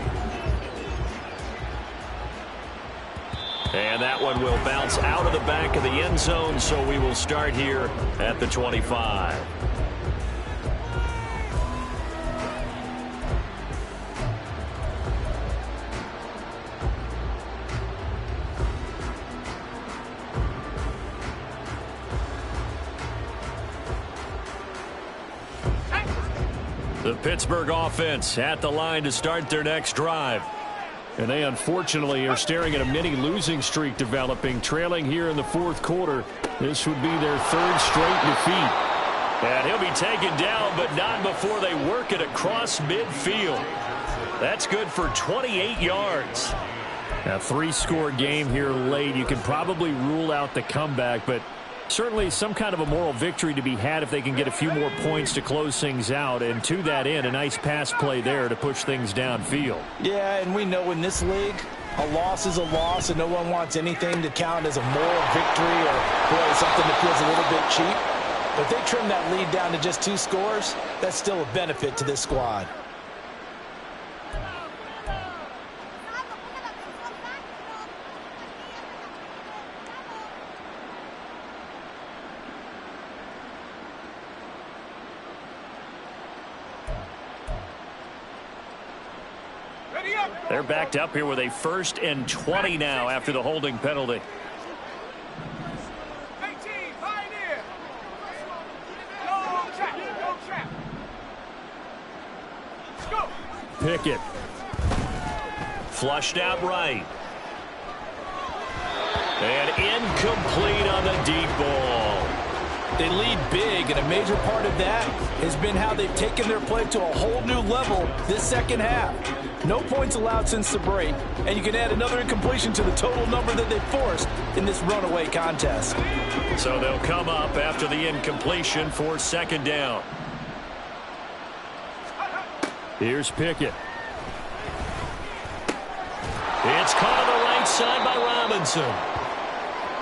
And that one will bounce out of the back of the end zone, so we will start here at the 25. The Pittsburgh offense at the line to start their next drive. And they unfortunately are staring at a mini losing streak developing, trailing here in the 4th quarter. This would be their 3rd straight defeat. And he'll be taken down, but not before they work it across midfield. That's good for 28 yards. A 3-score game here late. You can probably rule out the comeback, but certainly some kind of a moral victory to be had if they can get a few more points to close things out. And to that end, a nice pass play there to push things downfield. Yeah, and we know in this league, a loss is a loss, and no one wants anything to count as a moral victory or, boy, something that feels a little bit cheap. But if they trim that lead down to just 2 scores, that's still a benefit to this squad. They're backed up here with a 1st and 20 now after the holding penalty. 18, pioneer. Go trap, go trap. Let's go. Pickett. Flushed out right. And incomplete on the deep ball. They lead big, and a major part of that has been how they've taken their play to a whole new level this 2nd half. No points allowed since the break, and you can add another incompletion to the total number that they've forced in this runaway contest. So they'll come up after the incompletion for 2nd down. Here's Pickett. It's caught on the right side by Robinson.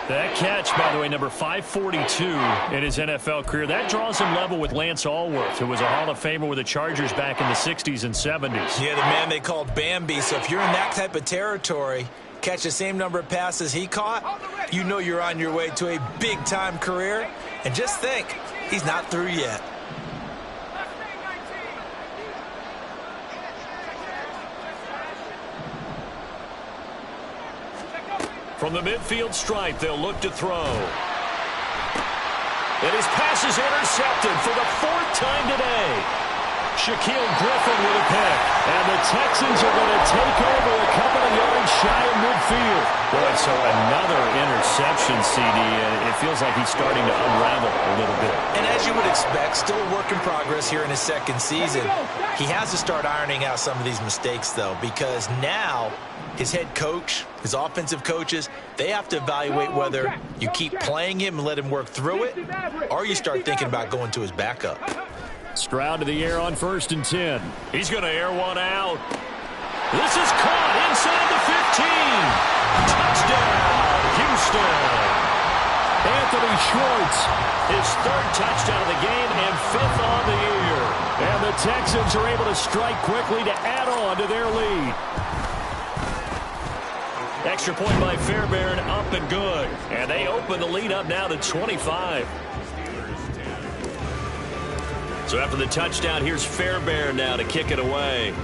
That catch, by the way, number 542 in his NFL career. That draws him level with Lance Allworth, who was a Hall of Famer with the Chargers back in the 60s and 70s. Yeah, the man they called Bambi. So if you're in that type of territory, catch the same number of passes he caught, you know you're on your way to a big-time career. And just think, he's not through yet. From the midfield stripe, they'll look to throw. And his pass is intercepted for the 4th time today. Shaquille Griffin with a pick. And the Texans are going to take over a couple of yards shy of midfield. Boy, so another interception, CD, and it feels like he's starting to unravel a little bit. And as you would expect, still a work in progress here in his 2nd season. He has to start ironing out some of these mistakes, though, because now his head coach, his offensive coaches, they have to evaluate whether you keep playing him and let him work through it, or you start thinking about going to his backup. Stroud to the air on 1st and 10. He's going to air one out. This is caught inside the 15. Touchdown, Houston. Anthony Schwartz, his 3rd touchdown of the game and 5th on the year. And Texans are able to strike quickly to add on to their lead. Extra point by Fairbairn, up and good. And they open the lead up now to 25. So after the touchdown, here's Fairbairn now to kick it away.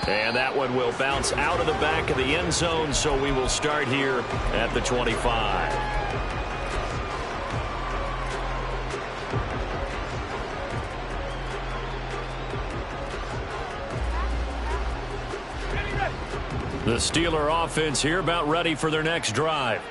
And that one will bounce out of the back of the end zone, so we will start here at the 25. The Steeler offense here about ready for their next drive.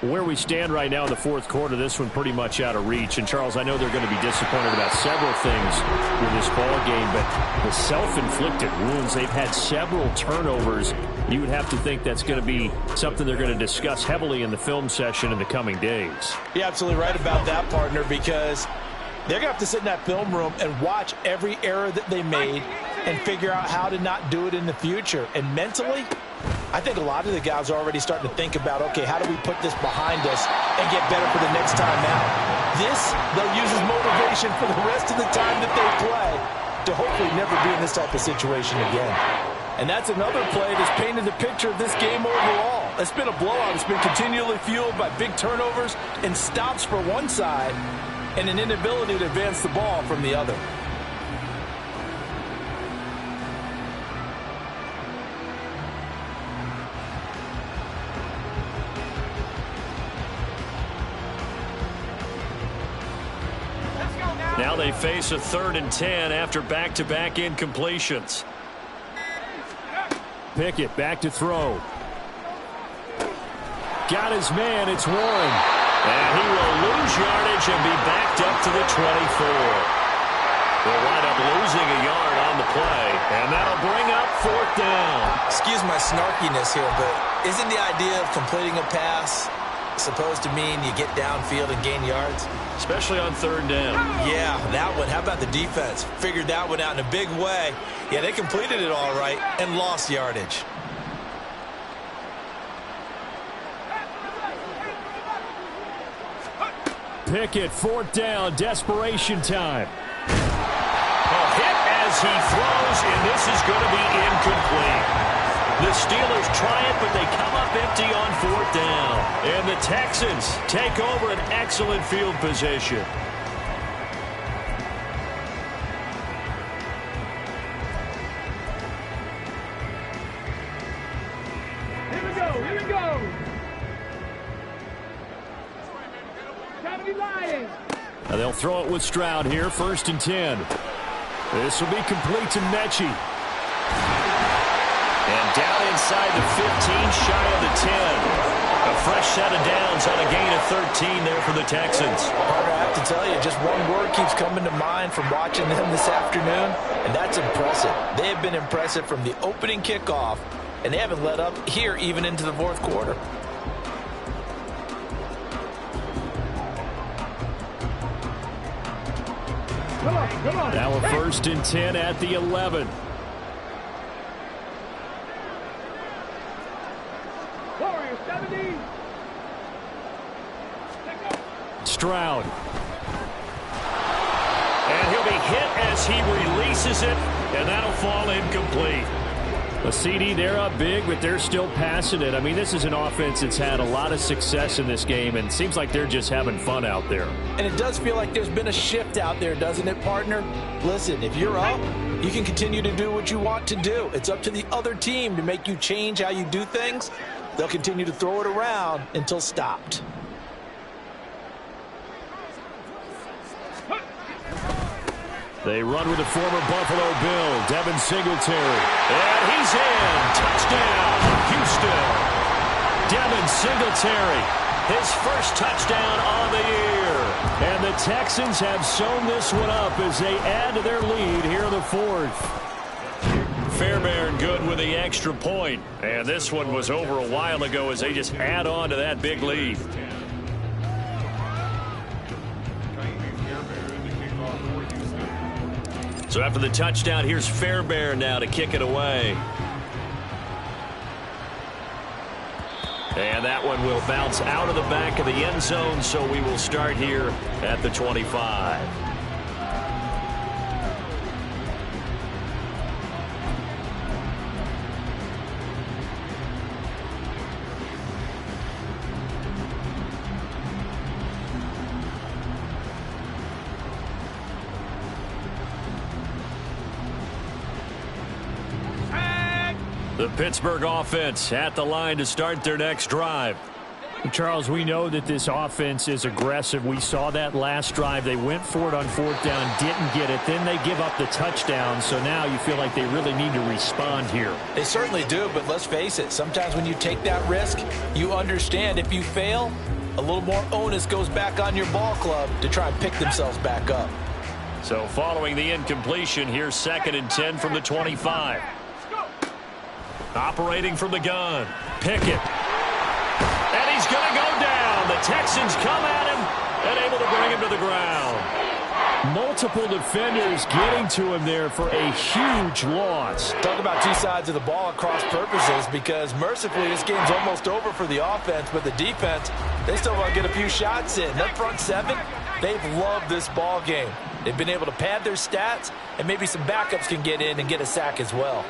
Where we stand right now in the fourth quarter, this one pretty much out of reach. And, Charles, I know they're going to be disappointed about several things with this ball game, but the self-inflicted wounds, they've had several turnovers. You would have to think that's going to be something they're going to discuss heavily in the film session in the coming days. You're absolutely right about that, partner, because they're going to have to sit in that film room and watch every error that they made and figure out how to not do it in the future. And mentally, I think a lot of the guys are already starting to think about, okay, how do we put this behind us and get better for the next time out? This, they'll use as motivation for the rest of the time that they play to hopefully never be in this type of situation again. And that's another play that's painted the picture of this game overall. It's been a blowout. It's been continually fueled by big turnovers and stops for one side and an inability to advance the ball from the other. Now they face a 3rd and 10 after back-to-back incompletions. Bighit back to throw. Got his man. It's Warren. And he will lose yardage and be backed up to the 24. They'll wind up losing a yard on the play, and that'll bring up 4th down. Excuse my snarkiness here, but isn't the idea of completing a pass supposed to mean you get downfield and gain yards? Especially on 3rd down. Yeah, that one. How about the defense? Figured that one out in a big way. Yeah, they completed it all right and lost yardage. Bighit, 4th down, desperation time. A hit as he throws, and this is going to be incomplete. The Steelers try it, but they come up empty on 4th down. And the Texans take over an excellent field position. Here we go, here we go. Gotta be lying. Now they'll throw it with Stroud here, 1st and 10. This will be complete to Mechie. And down inside the 15, shy of the 10. A fresh set of downs on a gain of 13 there for the Texans. Partner, I have to tell you, just one word keeps coming to mind from watching them this afternoon, and that's impressive. They have been impressive from the opening kickoff, and they haven't let up here even into the fourth quarter. Come on. Now a 1st and 10 at the 11. Warriors, 70. Stroud. And he'll be hit as he releases it, and that'll fall incomplete. A CD, they're up big, but they're still passing it. I mean, this is an offense that's had a lot of success in this game, and it seems like they're just having fun out there. And it does feel like there's been a shift out there, doesn't it, partner? Listen, if you're up, you can continue to do what you want to do. It's up to the other team to make you change how you do things. They'll continue to throw it around until stopped. They run with the former Buffalo Bill, Devin Singletary. And he's in. Touchdown, Houston. Devin Singletary, His first touchdown on the year. and the Texans have sewn this one up as they add to their lead here in the 4th. Fairbairn good with the extra point. And this one was over a while ago as they just add on to that big lead. So after the touchdown, here's Fairbairn now to kick it away. And that one will bounce out of the back of the end zone, so we will start here at the 25. The Pittsburgh offense at the line to start their next drive. Charles, we know that this offense is aggressive. We saw that last drive. They went for it on fourth down, didn't get it. Then they give up the touchdown. So now you feel like they really need to respond here. They certainly do, but let's face it. Sometimes when you take that risk, you understand if you fail, a little more onus goes back on your ball club to try and pick themselves back up. So following the incompletion, here's 2nd and 10 from the 25. Operating from the gun, Pickett. And he's going to go down. The Texans come at him and able to bring him to the ground. Multiple defenders getting to him there for a huge loss. Talk about two sides of the ball at cross purposes, because mercifully this game's almost over for the offense, but the defense, they still want to get a few shots in. That front seven, they've loved this ball game. They've been able to pad their stats, and maybe some backups can get in and get a sack as well.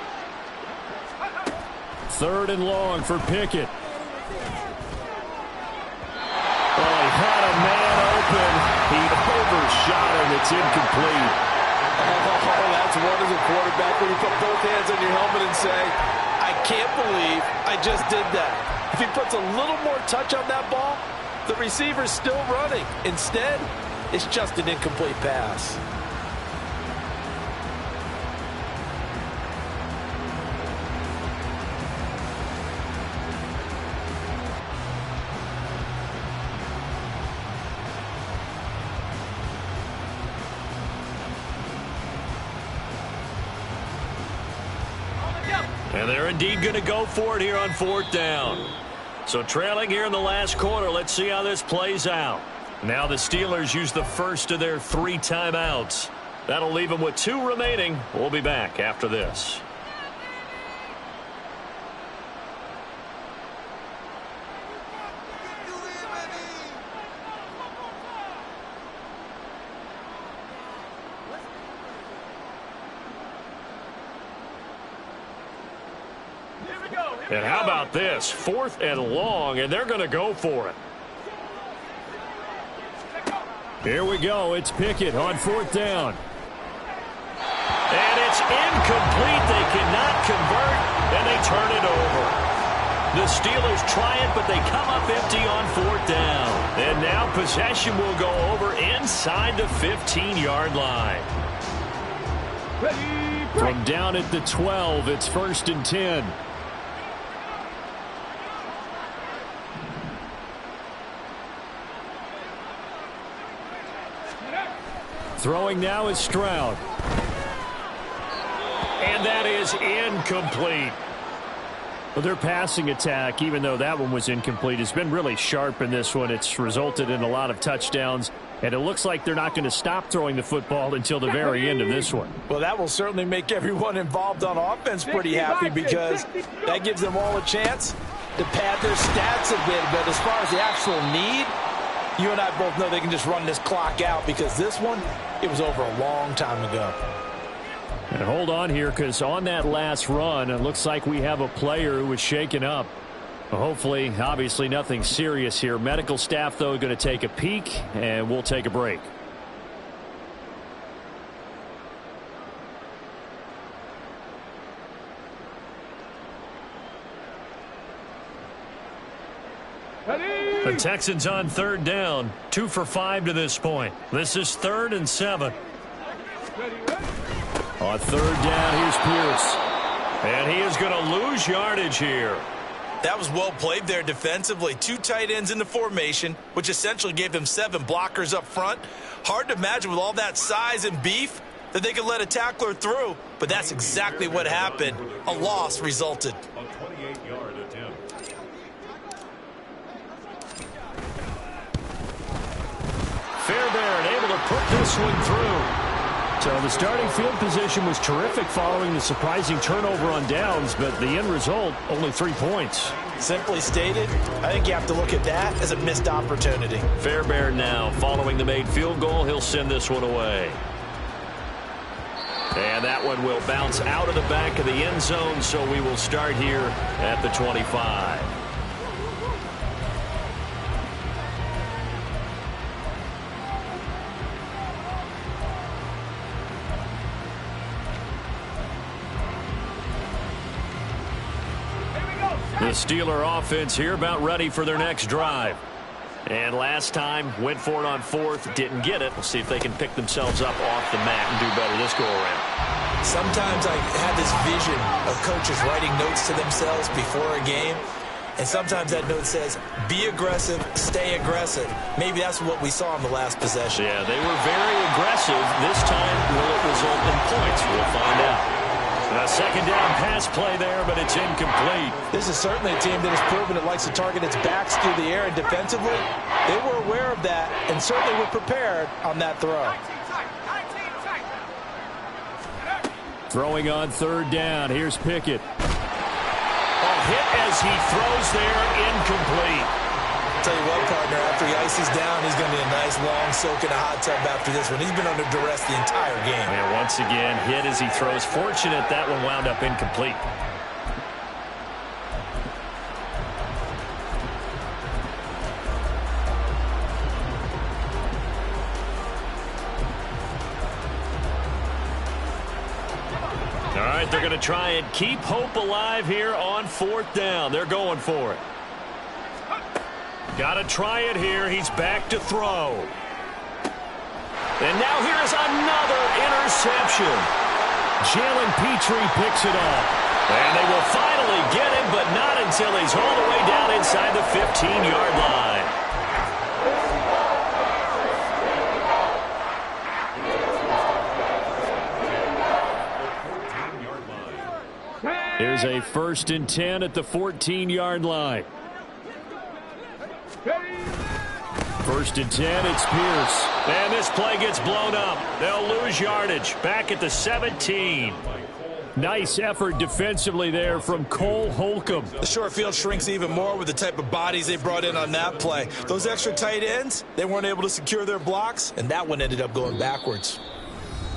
3rd and long for Pickett. Oh, he had a man open. He overshot him. It's incomplete. Oh, that's one as a quarterback when you put both hands on your helmet and say, I can't believe I just did that. If he puts a little more touch on that ball, the receiver's still running. Instead, it's just an incomplete pass. And they're indeed going to go for it here on 4th down. So trailing here in the last quarter, let's see how this plays out. Now the Steelers use the first of their 3 timeouts. That'll leave them with 2 remaining. We'll be back after this. And how about this? 4th and long, and they're going to go for it. Here we go. It's Pickett on 4th down. And it's incomplete. They cannot convert, and they turn it over. The Steelers try it, but they come up empty on 4th down. And now possession will go over inside the 15-yard line. From down at the 12, it's 1st and 10. Throwing now is Stroud. And that is incomplete. Well, their passing attack, even though that one was incomplete, has been really sharp in this one. It's resulted in a lot of touchdowns, and it looks like they're not going to stop throwing the football until the very end of this one. Well, that will certainly make everyone involved on offense pretty happy, because that gives them all a chance to pad their stats a bit. But as far as the actual need, you and I both know they can just run this clock out, because this one, it was over a long time ago. And hold on here, because on that last run, it looks like we have a player who was shaken up. Well, hopefully, obviously nothing serious here. Medical staff, though, going to take a peek, and we'll take a break. The Texans on 3rd down, 2 for 5 to this point. This is 3rd and 7. On 3rd down, here's Pierce. And he is going to lose yardage here. That was well played there defensively. 2 tight ends in the formation, which essentially gave them 7 blockers up front. Hard to imagine with all that size and beef that they could let a tackler through, but that's exactly what happened. A loss resulted. A 28-yard attempt. Fairbairn able to put this one through. So the starting field position was terrific following the surprising turnover on downs, but the end result, only 3 points. Simply stated, I think you have to look at that as a missed opportunity. Fairbairn now following the made field goal. He'll send this one away. And that one will bounce out of the back of the end zone, so we will start here at the 25. The Steeler offense here about ready for their next drive. And last time, went for it on fourth, didn't get it. We'll see if they can pick themselves up off the mat and do better this go-around. Sometimes I have this vision of coaches writing notes to themselves before a game. And sometimes that note says, be aggressive, stay aggressive. Maybe that's what we saw in the last possession. Yeah, they were very aggressive. This time, will it result in points? We'll find out. A second down pass play there, but it's incomplete. This is certainly a team that has proven it likes to target its backs through the air, and defensively, they were aware of that and certainly were prepared on that throw. Throwing on third down. Here's Pickett. Hit as he throws there, incomplete. Tell you what, partner, after he ices down, he's going to be a nice long soak in a hot tub after this one. He's been under duress the entire game. And once again, hit as he throws. Fortunate that one wound up incomplete. All right, they're going to try and keep hope alive here on fourth down. They're going for it. Got to try it here. He's back to throw. And now here's another interception. Jalen Petrie picks it up. And they will finally get him, but not until he's all the way down inside the 15-yard line. Here's a 1st and 10 at the 14-yard line. 1st and 10, it's Pierce. And this play gets blown up. They'll lose yardage. Back at the 17. Nice effort defensively there from Cole Holcomb. The short field shrinks even more with the type of bodies they brought in on that play. Those extra tight ends, they weren't able to secure their blocks, and that one ended up going backwards.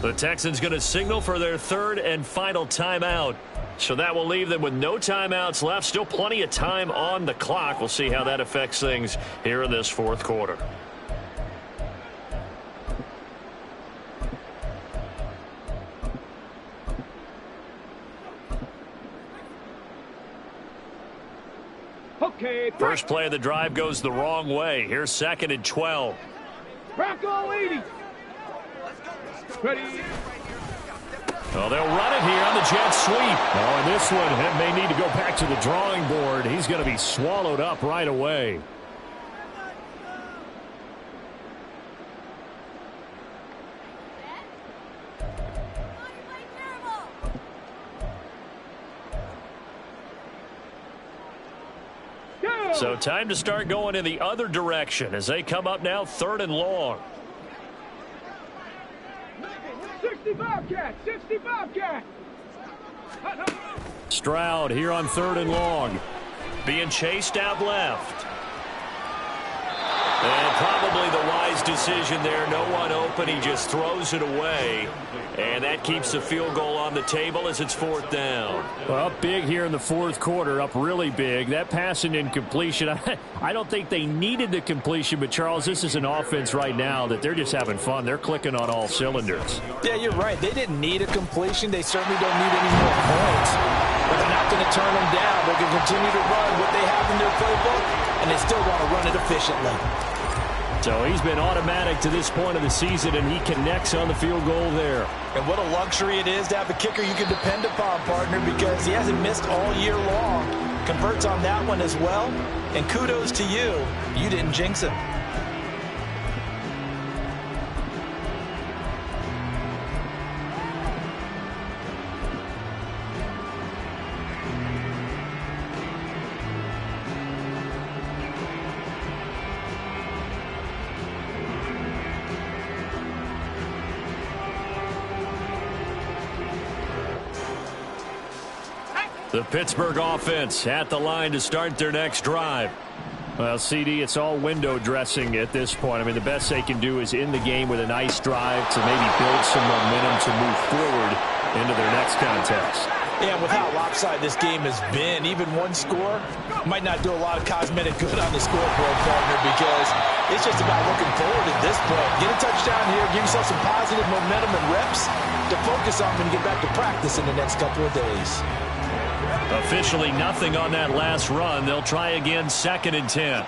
The Texans going to signal for their third and final timeout. So that will leave them with no timeouts left. Still plenty of time on the clock. We'll see how that affects things here in this fourth quarter. Okay. First play of the drive goes the wrong way. Here's 2nd and 12. Bronco 80. Ready. Oh, they'll run it here on the jet sweep. Oh, and this one may need to go back to the drawing board. He's going to be swallowed up right away. So time to start going in the other direction as they come up now 3rd and long. 65 cat, 65 cat. Stroud here on 3rd and long. Being chased out left. And probably the wise decision there. No one open. He just throws it away. And that keeps the field goal on the table as it's 4th down. Well, up big here in the fourth quarter, up really big. That passing incompletion, I don't think they needed the completion, but Charles, this is an offense right now that they're just having fun. They're clicking on all cylinders. Yeah, you're right. They didn't need a completion. They certainly don't need any more points. But they're not going to turn them down. They're going to continue to run what they have in their playbook, and they still want to run it efficiently. So he's been automatic to this point of the season, and he connects on the field goal there. And what a luxury it is to have a kicker you can depend upon, partner, because he hasn't missed all year long. Converts on that one as well. And kudos to you. You didn't jinx him. The Pittsburgh offense at the line to start their next drive. Well, CD, it's all window dressing at this point. I mean, the best they can do is in the game with a nice drive to maybe build some momentum to move forward into their next contest. Yeah, with how lopsided this game has been, even one score might not do a lot of cosmetic good on the scoreboard, partner, because it's just about looking forward at this point. Get a touchdown here, give yourself some positive momentum and reps to focus on when you get back to practice in the next couple of days. Officially nothing on that last run. They'll try again, 2nd and 10.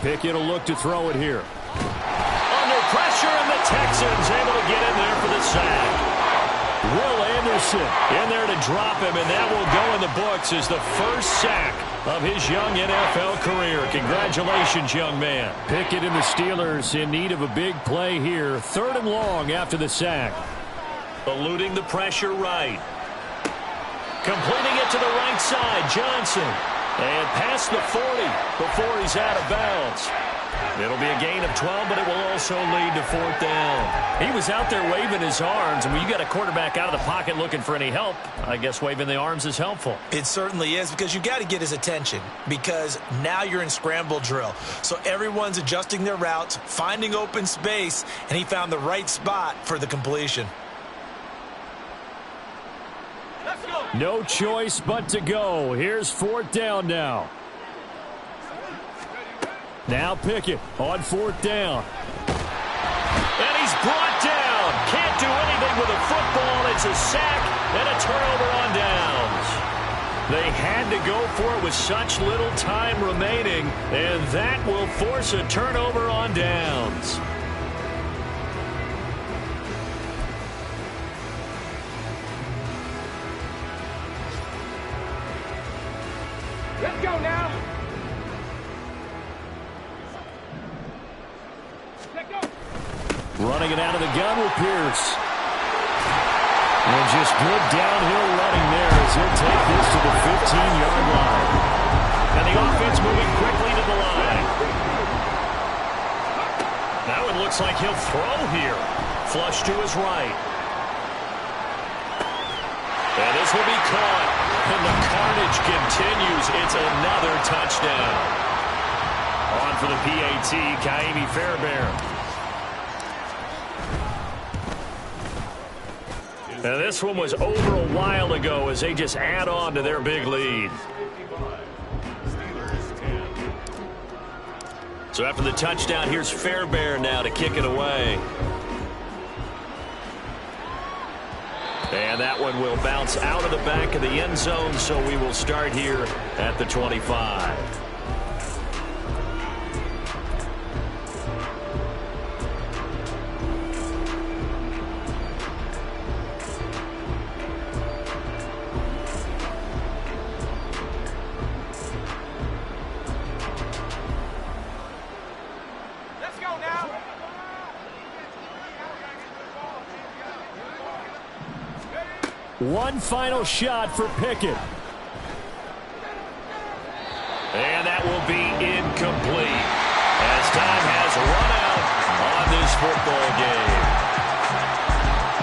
Pickett will look to throw it here. Under pressure, and the Texans able to get in there for the sack. Will Anderson in there to drop him, and that will go in the books as the first sack of his young NFL career. Congratulations, young man. Pickett and the Steelers in need of a big play here. 3rd and long after the sack. Eluding the pressure right. Completing it to the right side, Johnson. And past the 40 before he's out of bounds. It'll be a gain of 12, but it will also lead to 4th down. He was out there waving his arms, and when you got a quarterback out of the pocket looking for any help, I guess waving the arms is helpful. It certainly is, because you got to get his attention, because now you're in scramble drill. So everyone's adjusting their routes, finding open space, and he found the right spot for the completion. No choice but to go. Here's 4th down now. Now Pickett on 4th down. And he's brought down. Can't do anything with a football. It's a sack and a turnover on downs. They had to go for it with such little time remaining, and that will force a turnover on downs. Let's go now. Let's go. Running it out of the gun with Pierce. And just good downhill running there as he'll take this to the 15-yard line. And the offense moving quickly to the line. Now it looks like he'll throw here. Flush to his right. And this will be caught. And the carnage continues. It's another touchdown. On for the PAT, Kaimi Fairbairn. And this one was over a while ago as they just add on to their big lead. So after the touchdown, here's Fairbairn now to kick it away. And that one will bounce out of the back of the end zone, so we will start here at the 25. One final shot for Pickett. And that will be incomplete as time has run out on this football game.